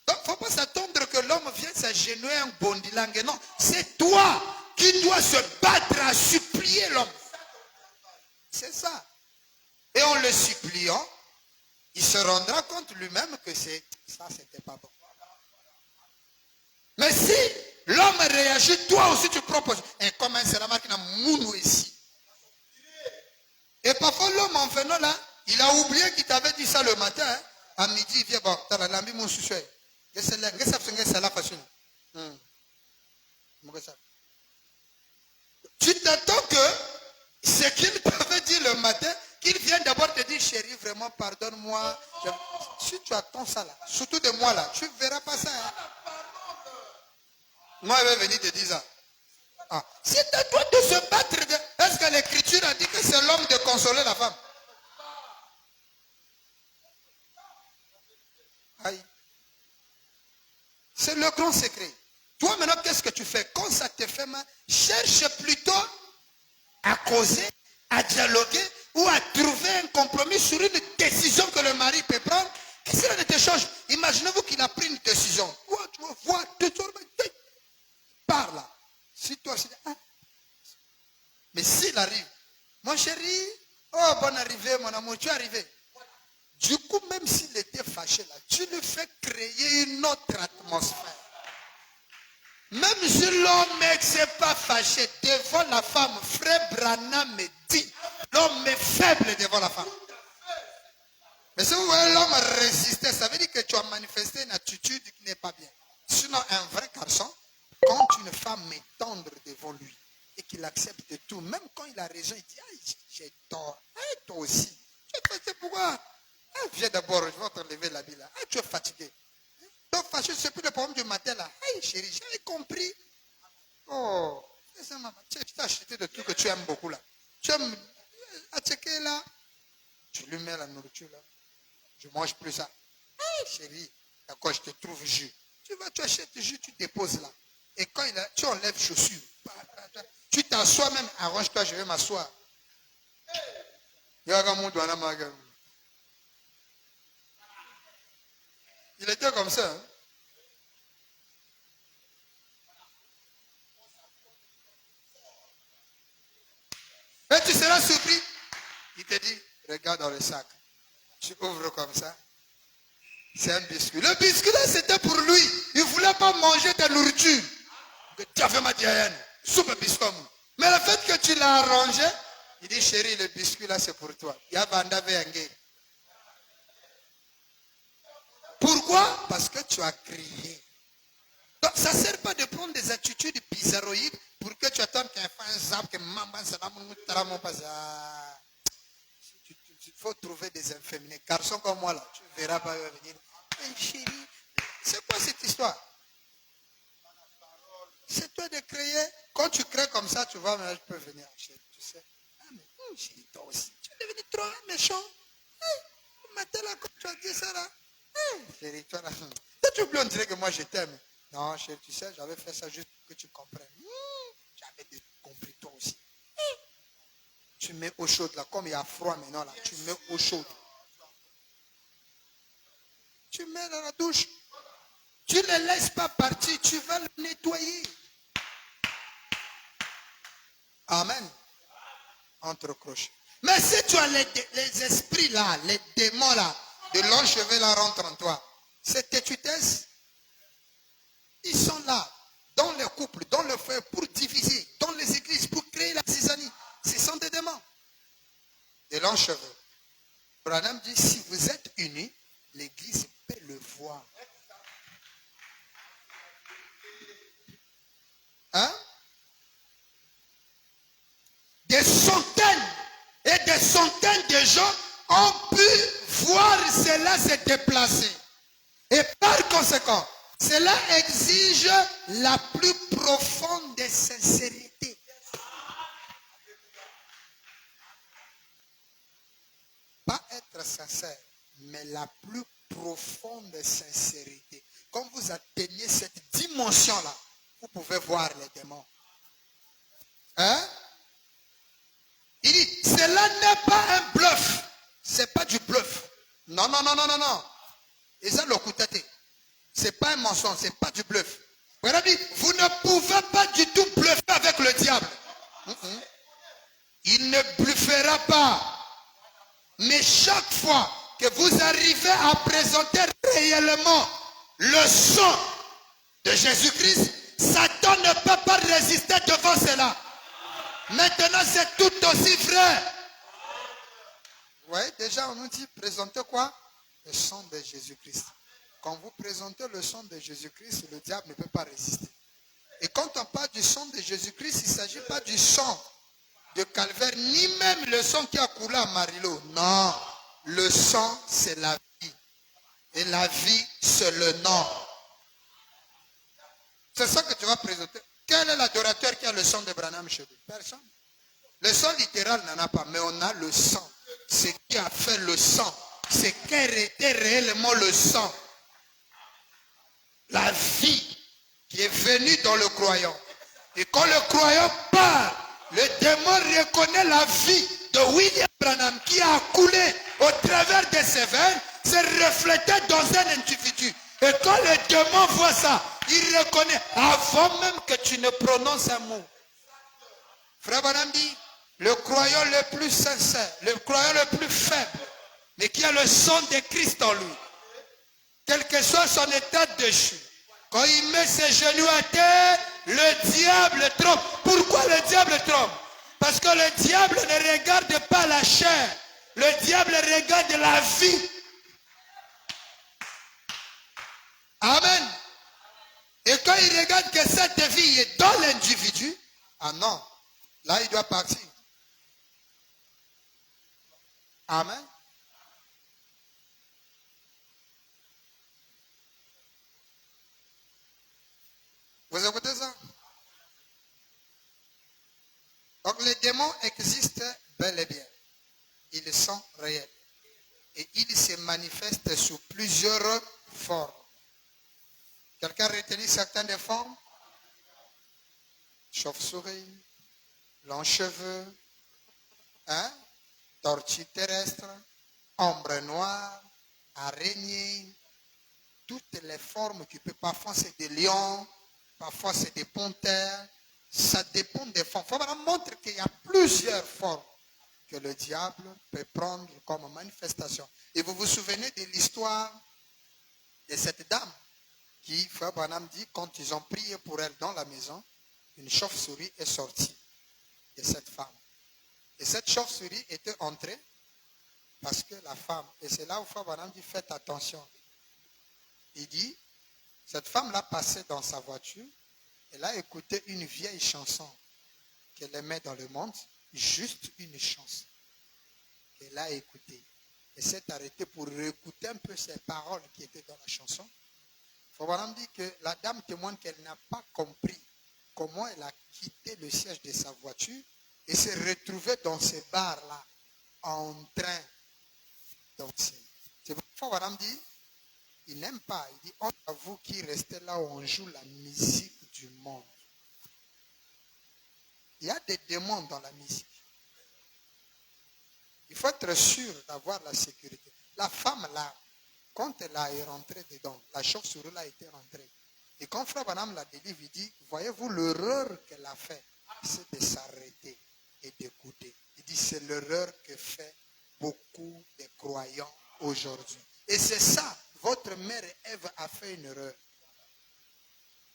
Donc, il ne faut pas s'attendre que l'homme vienne s'agenouiller un bondilangue. Non, c'est toi qui dois se battre à supplier l'homme. C'est ça. Et en le suppliant, il se rendra compte lui-même que ça, c'était pas bon. Mais si l'homme réagit, toi aussi tu proposes. Et comme un c'est la marque n'a mounou ici. Et parfois l'homme en venant là, il a oublié qu'il t'avait dit ça le matin. Hein. À midi, il vient, bon, t'as la lambi mon souci. Tu t'attends que ce qu'il t'avait dit le matin, qu'il vienne d'abord te dire, chérie, vraiment, pardonne-moi. Si tu attends ça là, surtout de moi là, tu ne verras pas ça. Hein. Moi, je vais venir te dire ça. Ah. C'est à toi de se battre. Est-ce que l'écriture a dit que c'est l'homme de consoler la femme? Aïe. C'est le grand secret. Toi maintenant, qu'est-ce que tu fais? Quand ça te fait mal, cherche plutôt à causer, à dialoguer ou à trouver un compromis sur une décision que le mari peut prendre. Et cela ne te change. Imaginez-vous qu'il a pris une décision. Toi, tu vas voir, par là. Si toi, ah. Mais s'il arrive, mon chéri, oh, bonne arrivée, mon amour, tu es arrivé. Du coup, même s'il était fâché là, tu lui fais créer une autre atmosphère. Même si l'homme ne s'est pas fâché devant la femme, frère Branham me dit, l'homme est faible devant la femme. Mais si vous voyez l'homme résister, ça veut dire que tu as manifesté une attitude qui n'est pas bien. Sinon, un vrai garçon, quand une femme est tendre devant lui et qu'il accepte tout, même quand il a raison, il dit, ah, j'ai tort. Ah, toi aussi. Tu es pourquoi? Ah, viens d'abord, je vais te lever la vie là. Ah, tu es fatigué. Donc, fâché, c'est plus le problème du matin là. Hey, chérie, j'avais compris. Oh, c'est ça, maman. Tu t'as acheté de tout que tu aimes beaucoup là. Tu aimes à checker là. Tu lui mets la nourriture là. Je ne mange plus ça. Hey, chérie, d'accord, je te trouve jus. Tu vas, tu achètes le jus, tu déposes là. Et quand tu enlèves chaussures, tu t'assois même, arrange-toi, je vais m'asseoir. Il était comme ça. Hein? Mais tu seras surpris. Il te dit, regarde dans le sac. Tu ouvres comme ça. C'est un biscuit. Le biscuit là, c'était pour lui. Il ne voulait pas manger ta nourriture. Tu as fait ma diane. Soupe biscuit. Mais le fait que tu l'as arrangé, il dit, chérie, le biscuit là, c'est pour toi. Il y a Vanda Véangé. Pourquoi? Parce que tu as crié. Donc, ça ne sert pas de prendre des attitudes bizarroïdes pour que tu attendes qu'un fait un zap, que maman, ça va il faut trouver des inféminés. Garçons comme moi là, tu ne verras pas venir. Hey, chérie, c'est quoi cette histoire? C'est toi de créer. Quand Quand tu crées comme ça, tu vois, mais je peux venir. Tu sais. Ah, mais chérie, toi aussi. Tu es devenu trop méchant. Le matin, là, quand tu as dit ça, là. Chérie, toi, là. Tu oublies, on dirait que moi, je t'aime. Non, chérie, tu sais, j'avais fait ça juste pour que tu comprennes. J'avais compris, toi aussi. Tu mets eau chaude, là. Comme il y a froid maintenant, là. Tu mets eau chaude. Tu mets dans la douche. Tu ne le laisses pas partir. Tu vas le nettoyer. Amen. Entre crochets. Mais si tu as les esprits là, les démons là, de longs cheveux là rentrent en toi, cette têtutesse, ils sont là, dans les couples, dans le feu, pour diviser, dans les églises, pour créer la zizanie. Ce sont des démons. Des longs cheveux. Branham dit, si vous êtes unis, l'église peut le voir. Hein? Des centaines et des centaines de gens ont pu voir cela se déplacer. Et par conséquent, cela exige la plus profonde des sincérités. Pas être sincère, mais la plus profonde sincérité. Quand vous atteignez cette dimension-là, vous pouvez voir les démons. Hein? Il dit, cela n'est pas un bluff. C'est pas du bluff. Non, non, non, non, non, non. Et ça, le coutaté. C'est pas un mensonge, c'est pas du bluff. Vous ne pouvez pas du tout bluffer avec le diable. Il ne bluffera pas. Mais chaque fois que vous arrivez à présenter réellement le sang de Jésus-Christ, Satan ne peut pas résister devant cela. Maintenant, c'est tout aussi vrai. Oui, déjà, on nous dit, présentez quoi? Le sang de Jésus-Christ. Quand vous présentez le sang de Jésus-Christ, le diable ne peut pas résister. Et quand on parle du sang de Jésus-Christ, il ne s'agit pas du sang de Calvaire, ni même le sang qui a coulé à Marilo. Non, le sang, c'est la vie. Et la vie, c'est le nom. C'est ça que tu vas présenter. Quel est l'adorateur qui a le sang de Branham chez lui? Personne. Le sang littéral n'en a pas, mais on a le sang. C'est qui a fait le sang. C'est quel était réellement le sang. La vie qui est venue dans le croyant. Et quand le croyant part, le démon reconnaît la vie de William Branham qui a coulé au travers de ses veines, s'est reflété dans un individu. Et quand le démon voit ça, il reconnaît avant même que tu ne prononces un mot. Frère Branham dit, le croyant le plus sincère, le croyant le plus faible, mais qui a le sang de Christ en lui, quel que soit son état déchu, quand il met ses genoux à terre, le diable trompe. Pourquoi le diable trompe? Parce que le diable ne regarde pas la chair. Le diable regarde la vie. Amen. Et quand il regarde que cette vie est dans l'individu, ah non, là il doit partir. Amen. Vous écoutez ça? Donc les démons existent bel et bien. Ils sont réels. Et ils se manifestent sous plusieurs formes. Quelqu'un retenait certaines des formes? Chauve-souris, long cheveux, hein? Tortue terrestre, ombre noire, araignée, toutes les formes qui peuvent. Parfois c'est des lions, parfois c'est des panthères. Ça dépend des formes. Il faut montrer qu'il y a plusieurs formes que le diable peut prendre comme manifestation. Et vous vous souvenez de l'histoire de cette dame qui, Frère Branham dit, quand ils ont prié pour elle dans la maison, une chauve-souris est sortie de cette femme. Et cette chauve-souris était entrée parce que la femme, et c'est là où Frère Branham dit, faites attention. Il dit, cette femme-là passait dans sa voiture, elle a écouté une vieille chanson qu'elle aimait dans le monde, juste une chanson qu'elle a écoutée. Elle s'est arrêtée pour réécouter un peu ces paroles qui étaient dans la chanson. Frère Branham dit que la dame témoigne qu'elle n'a pas compris comment elle a quitté le siège de sa voiture et s'est retrouvée dans ces bars-là en train danser. C'est pourquoi madame dit, il n'aime pas. Il dit, honte à vous qui restez là où on joue la musique du monde. Il y a des démons dans la musique. Il faut être sûr d'avoir la sécurité. La femme là, quand elle est rentrée dedans, la chauve-souris là était rentrée. Et quand Frère Branham la délivre, il dit, voyez-vous l'erreur qu'elle a faite, c'est de s'arrêter et d'écouter. Il dit, c'est l'erreur que fait beaucoup de croyants aujourd'hui. Et c'est ça, votre mère Ève a fait une erreur.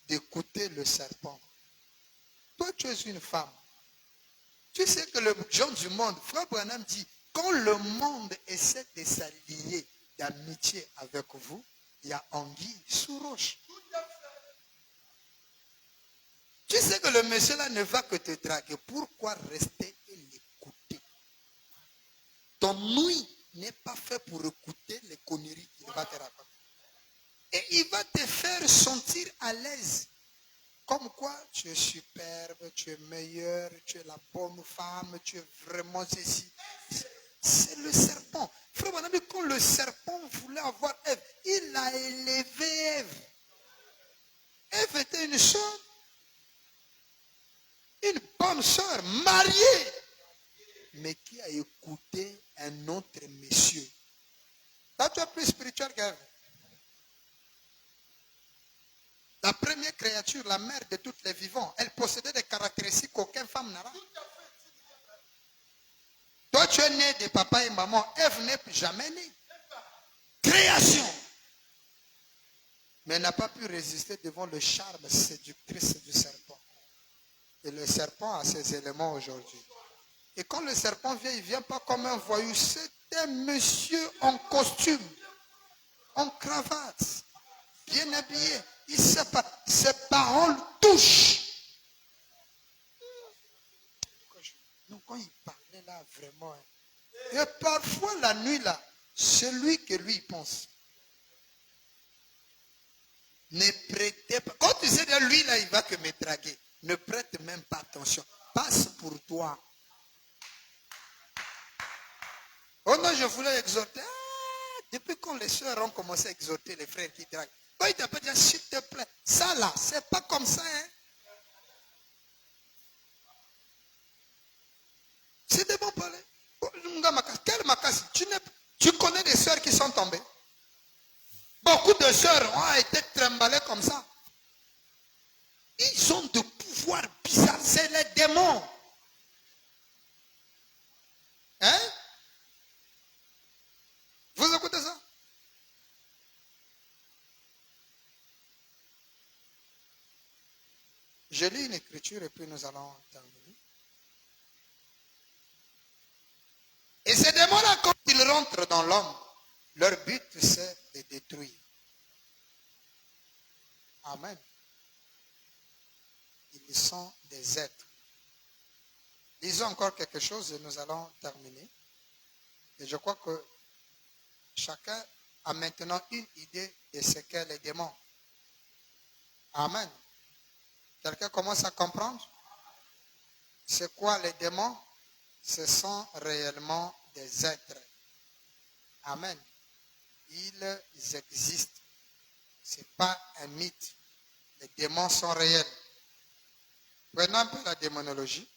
D'écouter le serpent. Toi, tu es une femme. Tu sais que les gens du monde, Frère Branham dit, quand le monde essaie de s'allier d'amitié avec vous, il y a anguille sous roche. Tu sais que le monsieur là ne va que te draguer. Pourquoi rester et l'écouter? Ton nuit n'est pas fait pour écouter les conneries qu'il va te raconter. Et il va te faire sentir à l'aise. Comme quoi, tu es superbe, tu es meilleure, tu es la bonne femme, tu es vraiment ceci. C'est le serpent. Frère Branham, quand le serpent voulait avoir Ève, il a élevé Ève. Ève était une sœur, une bonne sœur, mariée, mais qui a écouté un autre monsieur. Là, tu es plus spirituel qu'Ève. La première créature, la mère de tous les vivants, elle possédait des caractéristiques qu'aucune femme n'aura. Toi, tu es né de papa et maman. Ève n'est jamais née. Création. Mais elle n'a pas pu résister devant le charme séductrice du serpent. Et le serpent a ses éléments aujourd'hui. Et quand le serpent vient, il ne vient pas comme un voyou. C'est un monsieur en costume, en cravate, bien habillé. Il ne sait pas. Ses paroles touchent. Donc quand il parlait là, vraiment. Et parfois la nuit là, c'est lui que lui pense. Ne prêtez pas. Quand tu sais de lui là, il va que me draguer. Ne prête même pas attention. Passe pour toi. Oh non, je voulais exhorter. Ah, depuis quand les soeurs ont commencé à exhorter les frères qui draguent. Quand il t'appelle, dire s'il te plaît. Ça là, c'est pas comme ça. Hein? C'est des bons palais. Quel macassi? Tu connais des soeurs qui sont tombées. Beaucoup de soeurs ont été tremballées comme ça. Ils ont des pouvoirs bizarres. C'est les démons. Hein? Vous écoutez ça? Je lis une écriture et puis nous allons terminer. Et ces démons-là, quand ils rentrent dans l'homme, leur but c'est de détruire. Amen. Ils sont des êtres. Lisons encore quelque chose et nous allons terminer. Et je crois que chacun a maintenant une idée de ce qu'est les démons. Amen. Quelqu'un commence à comprendre? C'est quoi les démons? Ce sont réellement des êtres. Amen. Ils existent. Ce n'est pas un mythe. Les démons sont réels. Prenons un peu la démonologie.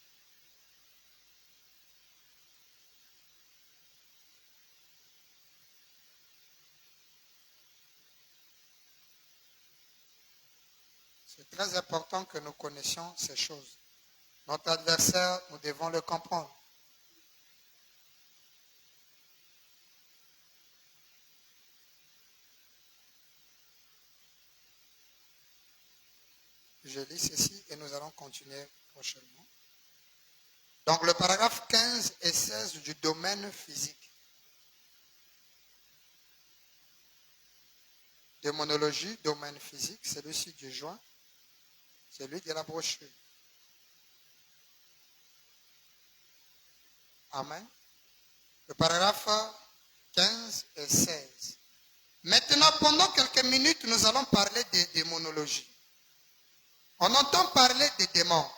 C'est très important que nous connaissions ces choses. Notre adversaire, nous devons le comprendre. Je lis ceci et nous allons continuer prochainement. Donc le paragraphe 15 et 16 du domaine physique. Démonologie, domaine physique, celui-ci du joint, celui de la brochure. Amen. Le paragraphe 15 et 16. Maintenant, pendant quelques minutes, nous allons parler de démonologie. On entend parler des démons.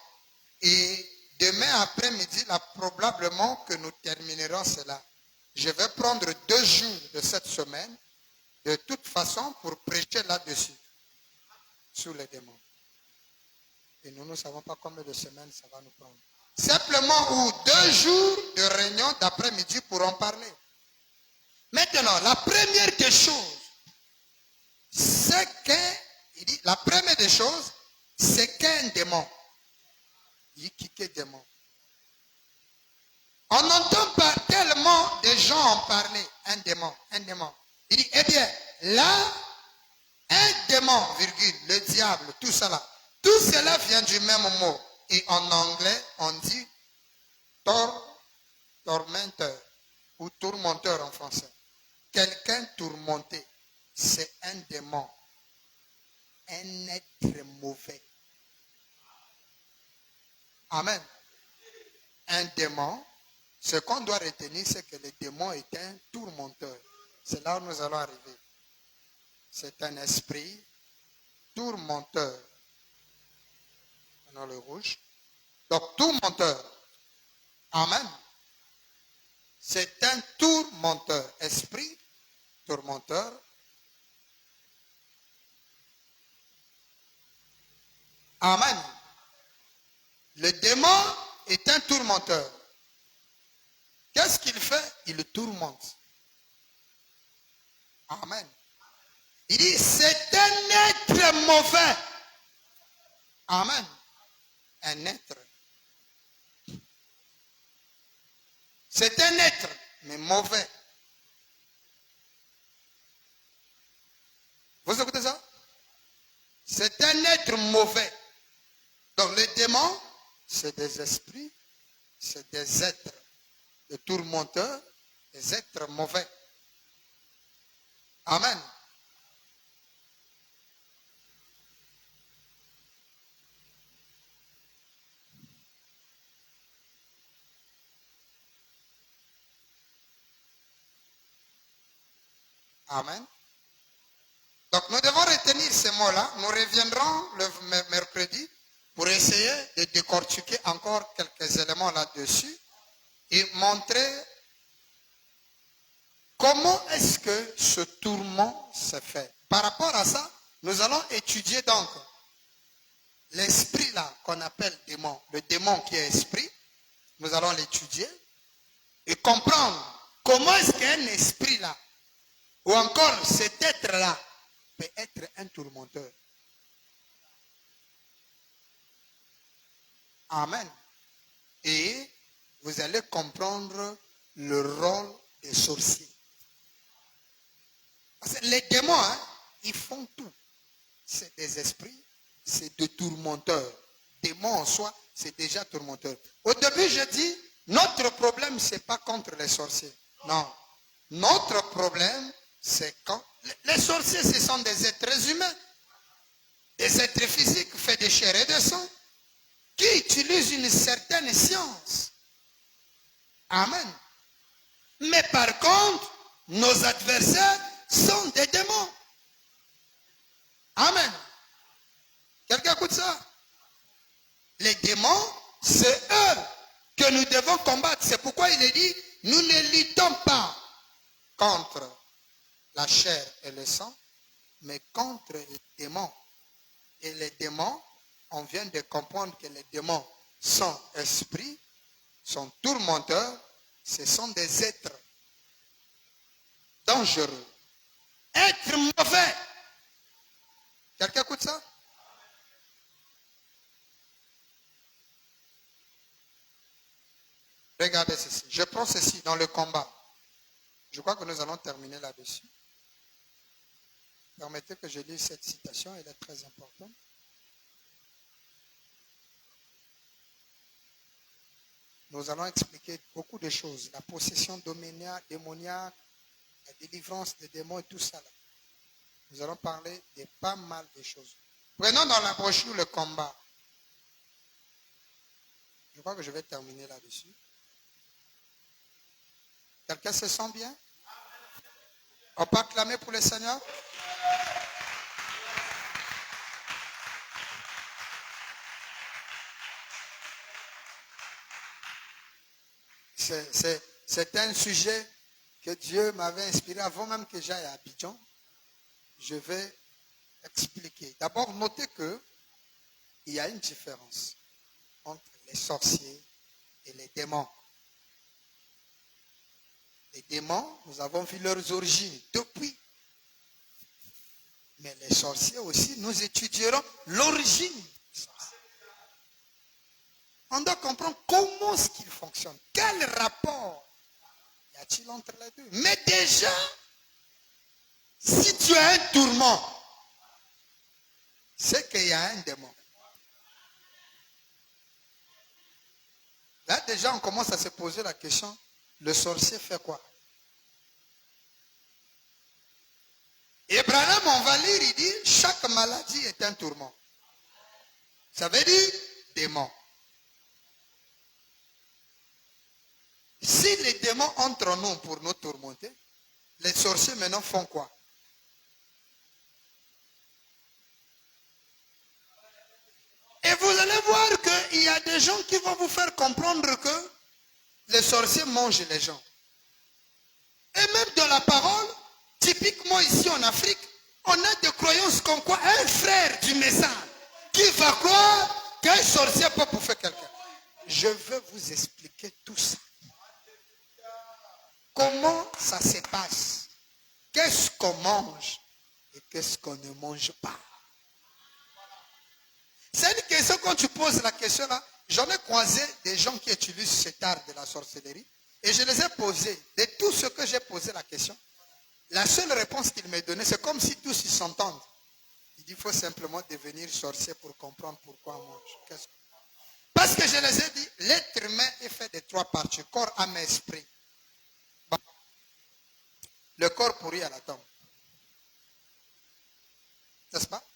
Et demain après-midi, là, probablement que nous terminerons cela. Je vais prendre 2 jours de cette semaine, de toute façon, pour prêcher là-dessus, sur les démons. Et nous ne savons pas combien de semaines ça va nous prendre. Simplement, ou 2 jours de réunion d'après-midi pour en parler. Maintenant, la première des choses, c'est il dit, la première des choses, c'est qu'un démon. Il dit, qui est démon? On n'entend pas tellement de gens en parler. Un démon, un démon. Il dit, eh bien, là, un démon, virgule, le diable, tout cela. Tout cela vient du même mot. Et en anglais, on dit tormenteur ou tourmenteur en français. Quelqu'un tourmenté, c'est un démon. Un être mauvais. Amen. Un démon, ce qu'on doit retenir, c'est que le démon est un tourmenteur. C'est là où nous allons arriver. C'est un esprit tourmenteur. Dans le rouge. Donc, tourmenteur. Amen. C'est un tourmenteur. Esprit tourmenteur. Amen. Le démon est un tourmenteur. Qu'est-ce qu'il fait? Il le tourmente. Amen. Il dit, c'est un être mauvais. Amen. Un être. C'est un être, mais mauvais. Vous écoutez ça? C'est un être mauvais. Donc les démons, c'est des esprits, c'est des êtres, des tourmenteurs, des êtres mauvais. Amen. Amen. Donc nous devons retenir ces mots-là. Nous reviendrons le mercredi pour essayer de décortiquer encore quelques éléments là-dessus et montrer comment est-ce que ce tourment se fait. Par rapport à ça, nous allons étudier donc l'esprit là qu'on appelle démon. Le démon qui est esprit, nous allons l'étudier et comprendre comment est-ce qu'un esprit là, ou encore cet être là, peut être un tourmenteur. Amen. Et vous allez comprendre le rôle des sorciers. Parce que les démons, hein, ils font tout. C'est des esprits, c'est des tourmenteurs. Démons en soi, c'est déjà tourmenteur. Au début, je dis, notre problème, ce n'est pas contre les sorciers. Non. Notre problème, c'est quand... Les sorciers, ce sont des êtres humains. Des êtres physiques faits de chair et de sang, qui utilisent une certaine science. Amen. Mais par contre, nos adversaires sont des démons. Amen. Quelqu'un écoute ça? Les démons, c'est eux que nous devons combattre. C'est pourquoi il est dit, nous ne luttons pas contre la chair et le sang, mais contre les démons. Et les démons, on vient de comprendre que les démons sont esprits, sont tourmenteurs, ce sont des êtres dangereux, êtres mauvais. Quelqu'un écoute ça? Regardez ceci. Je prends ceci dans le combat. Je crois que nous allons terminer là-dessus. Permettez que je lise cette citation, elle est très importante. Nous allons expliquer beaucoup de choses. La possession démoniaque, la délivrance des démons et tout ça. Nous allons parler de pas mal de choses. Prenons dans la brochure le combat. Je crois que je vais terminer là-dessus. Quelqu'un se sent bien? On peut acclamer pour le Seigneur? C'est un sujet que Dieu m'avait inspiré avant même que j'aille à Abidjan. Je vais expliquer. D'abord, notez qu'il y a une différence entre les sorciers et les démons. Les démons, nous avons vu leurs origines depuis. Mais les sorciers aussi, nous étudierons l'origine des sorciers. On doit comprendre comment est-ce qu'ils fonctionnent. Quel rapport y a-t-il entre les deux? Mais déjà, si tu as un tourment, c'est qu'il y a un démon. Là, déjà, on commence à se poser la question, le sorcier fait quoi? Abraham, on va lire, il dit, chaque maladie est un tourment. Ça veut dire démon. Si les démons entrent en nous pour nous tourmenter, les sorciers maintenant font quoi? Et vous allez voir qu'il y a des gens qui vont vous faire comprendre que les sorciers mangent les gens. Et même dans la parole, typiquement ici en Afrique, on a des croyances comme quoi un frère du message qui va croire qu'un sorcier peut bouffer quelqu'un. Je veux vous expliquer tout ça. Comment ça se passe? Qu'est-ce qu'on mange et qu'est-ce qu'on ne mange pas? C'est une question, quand tu poses la question là, j'en ai croisé des gens qui utilisent cet art de la sorcellerie et je les ai posés. De tout ce que j'ai posé la question, la seule réponse qu'ils m'ont donnée, c'est comme si tous ils s'entendent. Il dit, il faut simplement devenir sorcier pour comprendre pourquoi on mange. Parce que je les ai dit, l'être humain est fait de 3 parties, corps, âme et esprit. Bon. Le corps pourrit à la tombe. N'est-ce pas?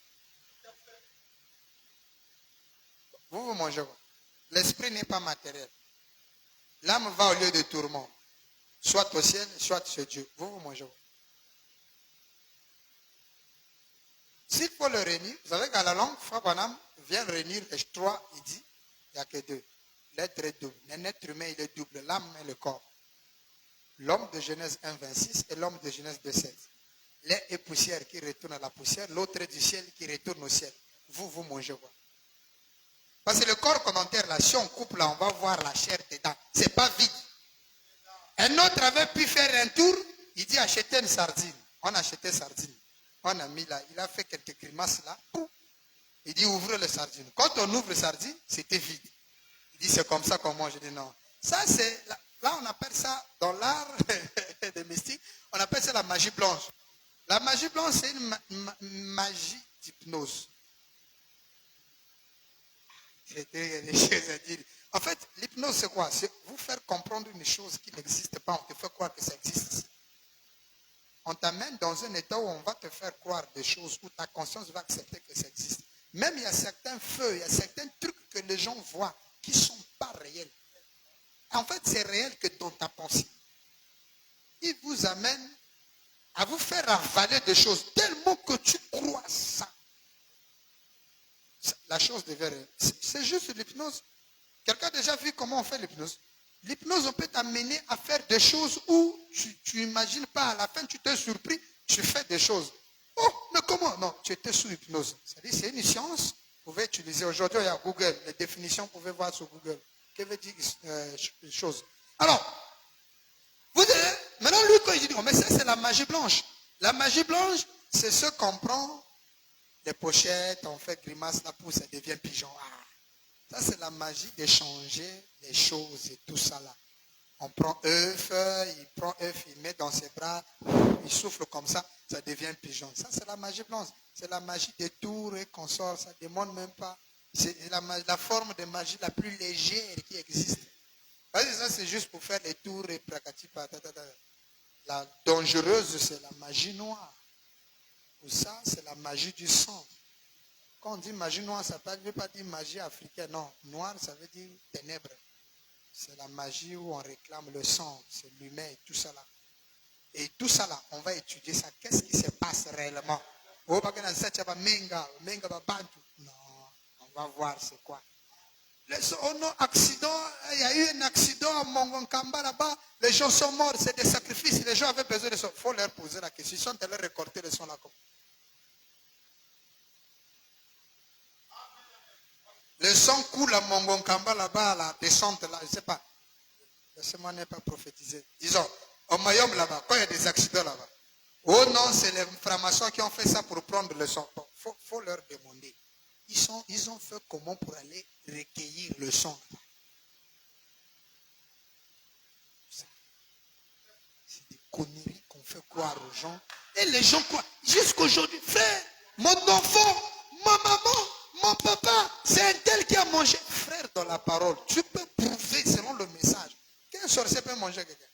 Vous mangez quoi? L'esprit n'est pas matériel. L'âme va au lieu de tourment. Soit au ciel, soit chez Dieu. Vous mangez quoi? S'il faut le réunir, vous savez qu'à la langue, Fabanam vient réunir les 3, il dit, il n'y a que 2. L'être est double. L'être humain, il est double. L'âme et le corps. L'homme de Genèse 1, 26 et l'homme de Genèse 2, 16. L'un est poussière qui retourne à la poussière, l'autre est du ciel qui retourne au ciel. Vous mangez quoi? Parce que le corps qu'on enterre là, si on coupe là, on va voir la chair dedans. C'est pas vide. Un autre avait pu faire un tour, il dit acheter une sardine. On a acheté sardine. On a mis là, il a fait quelques grimaces là. Il dit ouvre le sardine. Quand on ouvre le sardine, c'était vide. Il dit c'est comme ça qu'on mange. Je dis non. Ça c'est, là on appelle ça, dans l'art des mystiques, on appelle ça la magie blanche. La magie blanche c'est une magie d'hypnose. C'était des choses à dire. En fait, l'hypnose, c'est quoi? C'est vous faire comprendre une chose qui n'existe pas. On te fait croire que ça existe. On t'amène dans un état où on va te faire croire des choses, où ta conscience va accepter que ça existe. Même il y a certains feux, il y a certains trucs que les gens voient qui ne sont pas réels. En fait, c'est réel que dans ta pensée. Il vous amène à vous faire avaler des choses tellement que tu crois ça. La chose devient réelle. C'est juste l'hypnose. Quelqu'un a déjà vu comment on fait l'hypnose? L'hypnose, on peut t'amener à faire des choses où tu n'imagines pas. À la fin, tu t'es surpris, tu fais des choses. Oh, mais comment? Non, tu étais sous hypnose. C'est-à-dire, c'est une science. Vous pouvez utiliser. Aujourd'hui, il y a Google. Les définitions, vous pouvez voir sur Google. Qu'est-ce que veut dire une chose? Alors, vous allez, maintenant, lui, quand il dit, oh, mais ça, c'est la magie blanche. La magie blanche, c'est ce qu'on prend. Les pochettes, on fait grimace, la pousse, ça devient pigeon. Ah, ça, c'est la magie d'échanger les choses et tout ça là. On prend œuf, il met dans ses bras, il souffle comme ça, ça devient pigeon. Ça, c'est la magie blanche. C'est la magie des tours et consorts. Ça ne demande même pas. C'est la forme de magie la plus légère qui existe. Parce que ça, c'est juste pour faire les tours et prakati. La dangereuse, c'est la magie noire. Ou ça, c'est la magie du sang. Quand on dit magie noire, ça ne veut pas dire magie africaine. Non, noir, ça veut dire ténèbres. C'est la magie où on réclame le sang, c'est l'humain et tout ça là. Et tout ça là, on va étudier ça. Qu'est-ce qui se passe réellement? Non, on va voir c'est quoi. On a accident, il y a eu un accident à Mongonkamba là-bas, les gens sont morts, c'est des sacrifices, les gens avaient besoin de ça. Il faut leur poser la question. Ils sont allés récolter le son là. Le sang coule à Mongonkamba là-bas, à la descente là, je ne sais pas. Laissez-moi ne pas prophétiser. Disons, au Mayom là-bas, quand il y a des accidents là-bas. Oh non, c'est les francs-maçons qui ont fait ça pour prendre le sang. Bon, faut leur demander. Ils ont fait comment pour aller recueillir le sang. C'est des conneries qu'on fait croire aux gens. Et les gens croient. Jusqu'aujourd'hui, frère, mon enfant, ma maman, mon papa, c'est un tel qui a mangé. Frère, dans la parole, tu peux prouver selon le message qu'un sorcier peut manger quelqu'un.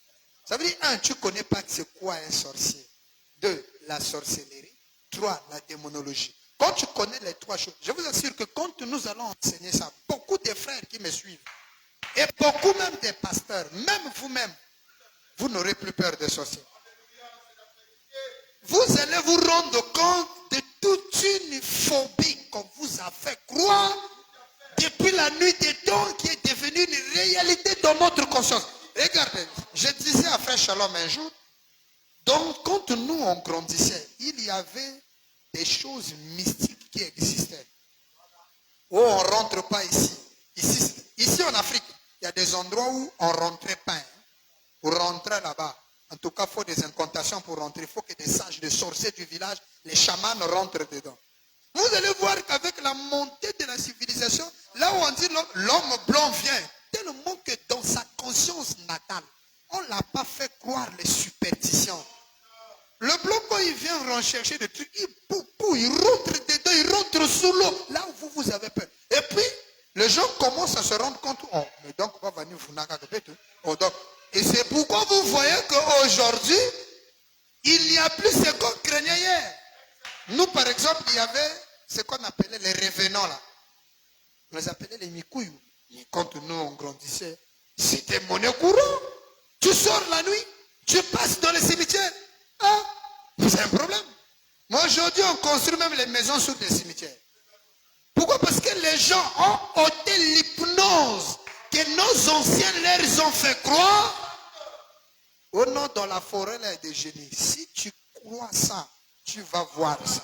Ça veut dire, un, tu ne connais pas c'est quoi un sorcier. Deux, la sorcellerie. Trois, la démonologie. Quand tu connais les trois choses, je vous assure que quand nous allons enseigner ça, beaucoup de frères qui me suivent, et beaucoup même des pasteurs, même vous-même, vous n'aurez plus peur des sorciers. Vous allez vous rendre compte de toute une phobie qu'on vous a fait croire depuis la nuit des temps qui est devenue une réalité dans notre conscience. Regardez, je disais à Frère Shalom un jour, donc quand nous on grandissait, il y avait des choses mystiques qui existaient. Oh, on ne rentre pas ici. Ici en Afrique, il y a des endroits où on ne rentrait pas. Hein. Pour rentrer là-bas, en tout cas, il faut des incantations pour rentrer. Il faut que des sages, des sorciers du village, les chamans rentrent dedans. Vous allez voir qu'avec la montée de la civilisation, là où on dit l'homme blanc vient, tellement que dans sa conscience natale, on ne l'a pas fait croire les superstitions. Le blanc, quand il vient rechercher des trucs, il rentre dedans, il rentre sous l'eau, là où vous avez peur. Et puis, les gens commencent à se rendre compte, oh, mais donc, on va venir vous oh, donc, et c'est pourquoi vous voyez qu'aujourd'hui, il n'y a plus ce qu'on craignait hier. Nous, par exemple, il y avait ce qu'on appelait les revenants là. On les appelait les mikouyou. Quand nous, on grandissait, c'était monnaie courante. Tu sors la nuit, tu passes dans les cimetières. Ah, c'est un problème. Moi, aujourd'hui, on construit même les maisons sur des cimetières. Pourquoi? Parce que les gens ont ôté l'hypnose que nos anciens leur ont fait croire. Oh non, dans la forêt, là, il y a des génies. Si tu crois ça, tu vas voir ça.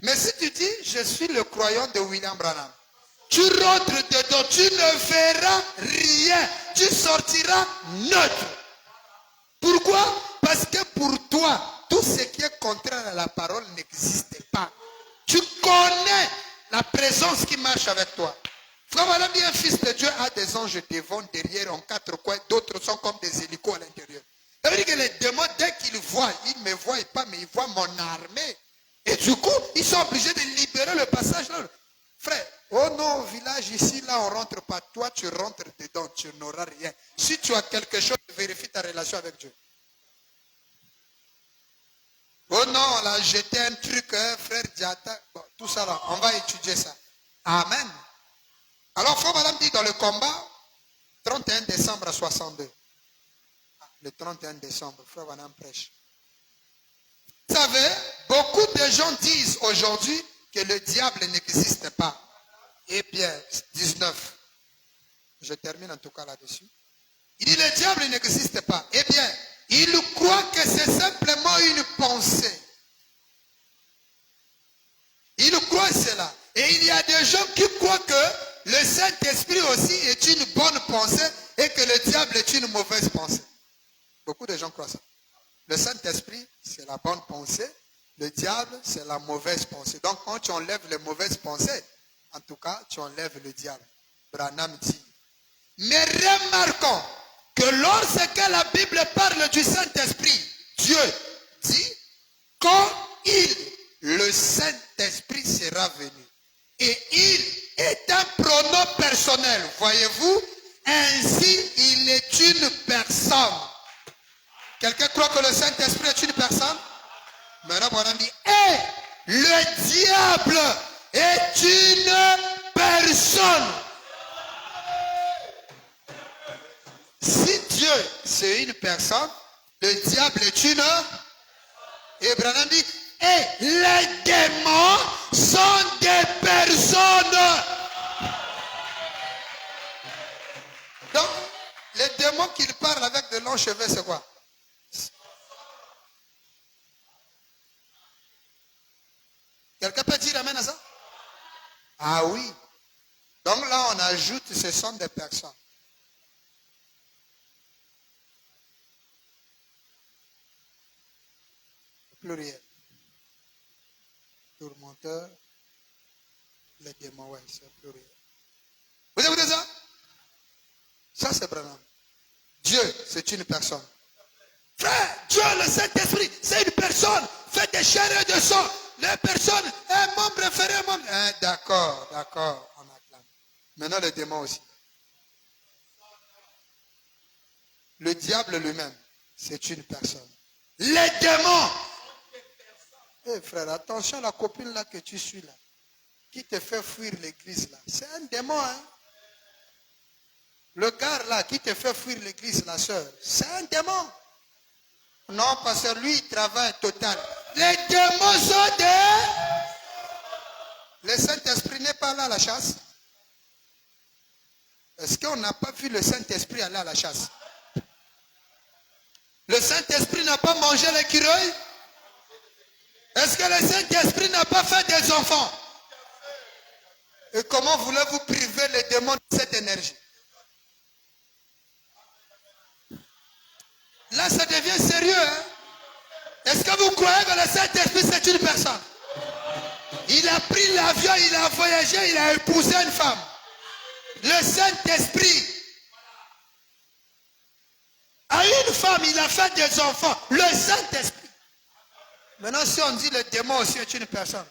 Mais si tu dis, je suis le croyant de William Branham, tu rentres dedans, tu ne verras rien. Tu sortiras neutre. Pourquoi? Parce que pour toi, tout ce qui est contraire à la parole n'existe pas. Tu connais la présence qui marche avec toi. Frère, voilà bien, un fils de Dieu a des anges devant, derrière, en quatre coins. D'autres sont comme des hélicos à l'intérieur. Ça veut dire que les démons, dès qu'ils voient, ils ne me voient pas, mais ils voient mon armée. Et du coup, ils sont obligés de libérer le passage là. Frère, oh non, au village ici, là, on ne rentre pas. Toi, tu rentres dedans, tu n'auras rien. Si tu as quelque chose, vérifie ta relation avec Dieu. Oh non, on a jeté un truc, frère Diata. Bon, tout ça là, on va étudier ça. Amen. Alors, frère madame dit dans le combat, 31 décembre à 62. Le 31 décembre, frère madame prêche. Vous savez, beaucoup de gens disent aujourd'hui que le diable n'existe pas. Eh bien, 19. Je termine en tout cas là-dessus. Il dit le diable n'existe pas. Eh bien, il croit que c'est simplement une pensée. Il croit cela. Et il y a des gens qui croient que le Saint-Esprit aussi est une bonne pensée et que le diable est une mauvaise pensée. Beaucoup de gens croient ça. Le Saint-Esprit, c'est la bonne pensée. Le diable, c'est la mauvaise pensée. Donc, quand tu enlèves les mauvaises pensées, en tout cas, tu enlèves le diable. Branham dit. Mais remarquons que lorsque la Bible parle du Saint-Esprit, Dieu dit, quand le Saint-Esprit sera venu. Et il est un pronom personnel. Voyez-vous, ainsi il est une personne. Quelqu'un croit que le Saint-Esprit est une personne? Maintenant, on dit, le diable est une personne. Si Dieu, c'est une personne, le diable est une. Et Branham dit, les démons sont des personnes. Donc, Les démons qui parlent avec de longs cheveux, c'est quoi? Quelqu'un peut dire amen à ça? Ah oui. Donc là, on ajoute, ce sont des personnes. Pluriel. Tourmenteur. Les démons, oui, c'est pluriel. Vous écoutez ça? Ça, c'est Branham. Dieu, c'est une personne. Frère, Dieu, le Saint-Esprit, c'est une personne. Fait des chair et de sang. Les personnes, un membre préféré, un membre. D'accord, d'accord, on acclame. Maintenant, les démons aussi. Le diable lui-même, c'est une personne. Les démons. Eh frère, attention à la copine là que tu suis là. Qui te fait fuir l'église là. C'est un démon, hein. Le gars là qui te fait fuir l'église, la soeur, c'est un démon. Non, parce que lui, il travaille total. Les démons sont des... Le Saint-Esprit n'est pas là à la chasse. Est-ce qu'on n'a pas vu le Saint-Esprit aller à la chasse? Le Saint-Esprit n'a pas mangé l'écureuil? Est-ce que le Saint-Esprit n'a pas fait des enfants? Et comment voulez-vous priver les démons de cette énergie? Là, ça devient sérieux. Hein? Est-ce que vous croyez que le Saint-Esprit, c'est une personne? Il a pris l'avion, il a voyagé, il a épousé une femme. Le Saint-Esprit, à une femme, il a fait des enfants. Le Saint-Esprit. Maintenant, si on dit le démon aussi est une personne.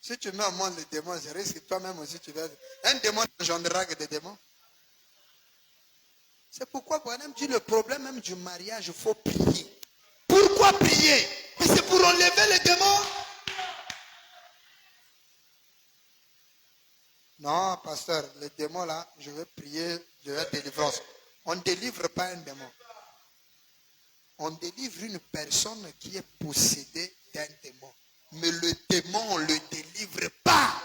Si tu mets au monde les démons, je risque que toi-même aussi tu vas... Un démon engendrera que des démons. C'est pourquoi Branham dit le problème même du mariage, il faut prier. Pourquoi prier? Mais c'est pour enlever les démons. Non, pasteur, les démons là, je vais prier, je vais délivrance. On ne délivre pas un démon. On délivre une personne qui est possédée d'un démon. Mais le démon, on ne le délivre pas.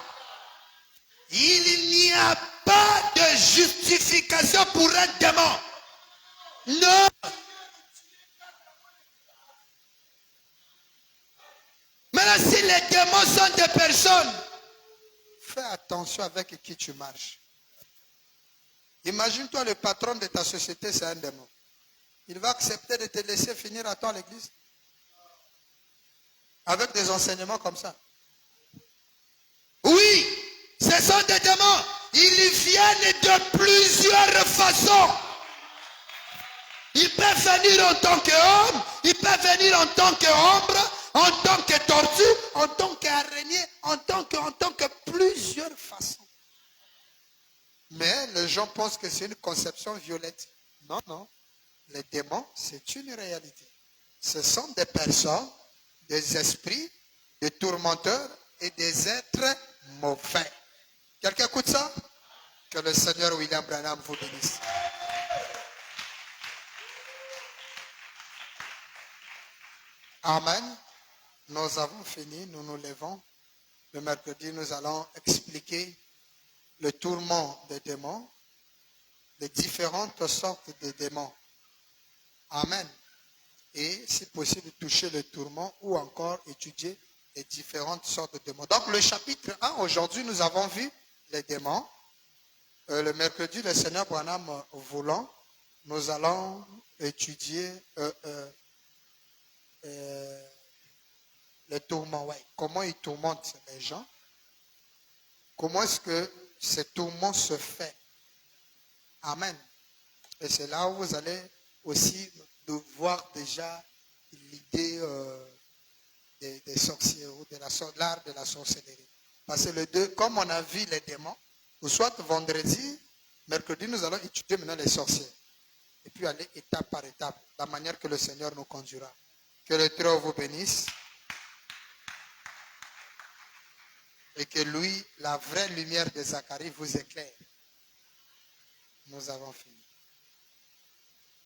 Il n'y a pas de justification pour un démon. Non. Maintenant, si les démons sont des personnes, fais attention avec qui tu marches. Imagine-toi le patron de ta société, c'est un démon. Il va accepter de te laisser finir à temps à l'église. Avec des enseignements comme ça. Oui, ce sont des démons. Ils viennent de plusieurs façons. Ils peuvent venir en tant qu'homme, ils peuvent venir en tant qu'ombre, en tant que tortue, en tant qu'araignée, en tant que plusieurs façons. Mais les gens pensent que c'est une conception violette. Non, non. Les démons, c'est une réalité. Ce sont des personnes, des esprits, des tourmenteurs et des êtres mauvais. Quelqu'un écoute ça? Que le Seigneur William Branham vous bénisse. Amen. Nous avons fini, nous nous levons. Le mercredi, nous allons expliquer le tourment des démons, les différentes sortes de démons. Amen. Et si possible, toucher le tourment ou encore étudier les différentes sortes de démons. Donc le chapitre 1, aujourd'hui, nous avons vu les démons. Le mercredi, le Seigneur Branham voulant, nous allons étudier les tourments. Ouais. Comment ils tourmentent les gens. Comment est-ce que ces tourments se fait. Amen. Et c'est là où vous allez aussi voir déjà l'idée des sorciers ou de l'art de la sorcellerie. Parce que les deux, comme on a vu les démons, ou soit vendredi, mercredi, nous allons étudier maintenant les sorciers. Et puis aller étape par étape, la manière que le Seigneur nous conduira. Que le Très-Haut vous bénisse. Et que lui, la vraie lumière de Zacharie, vous éclaire. Nous avons fini.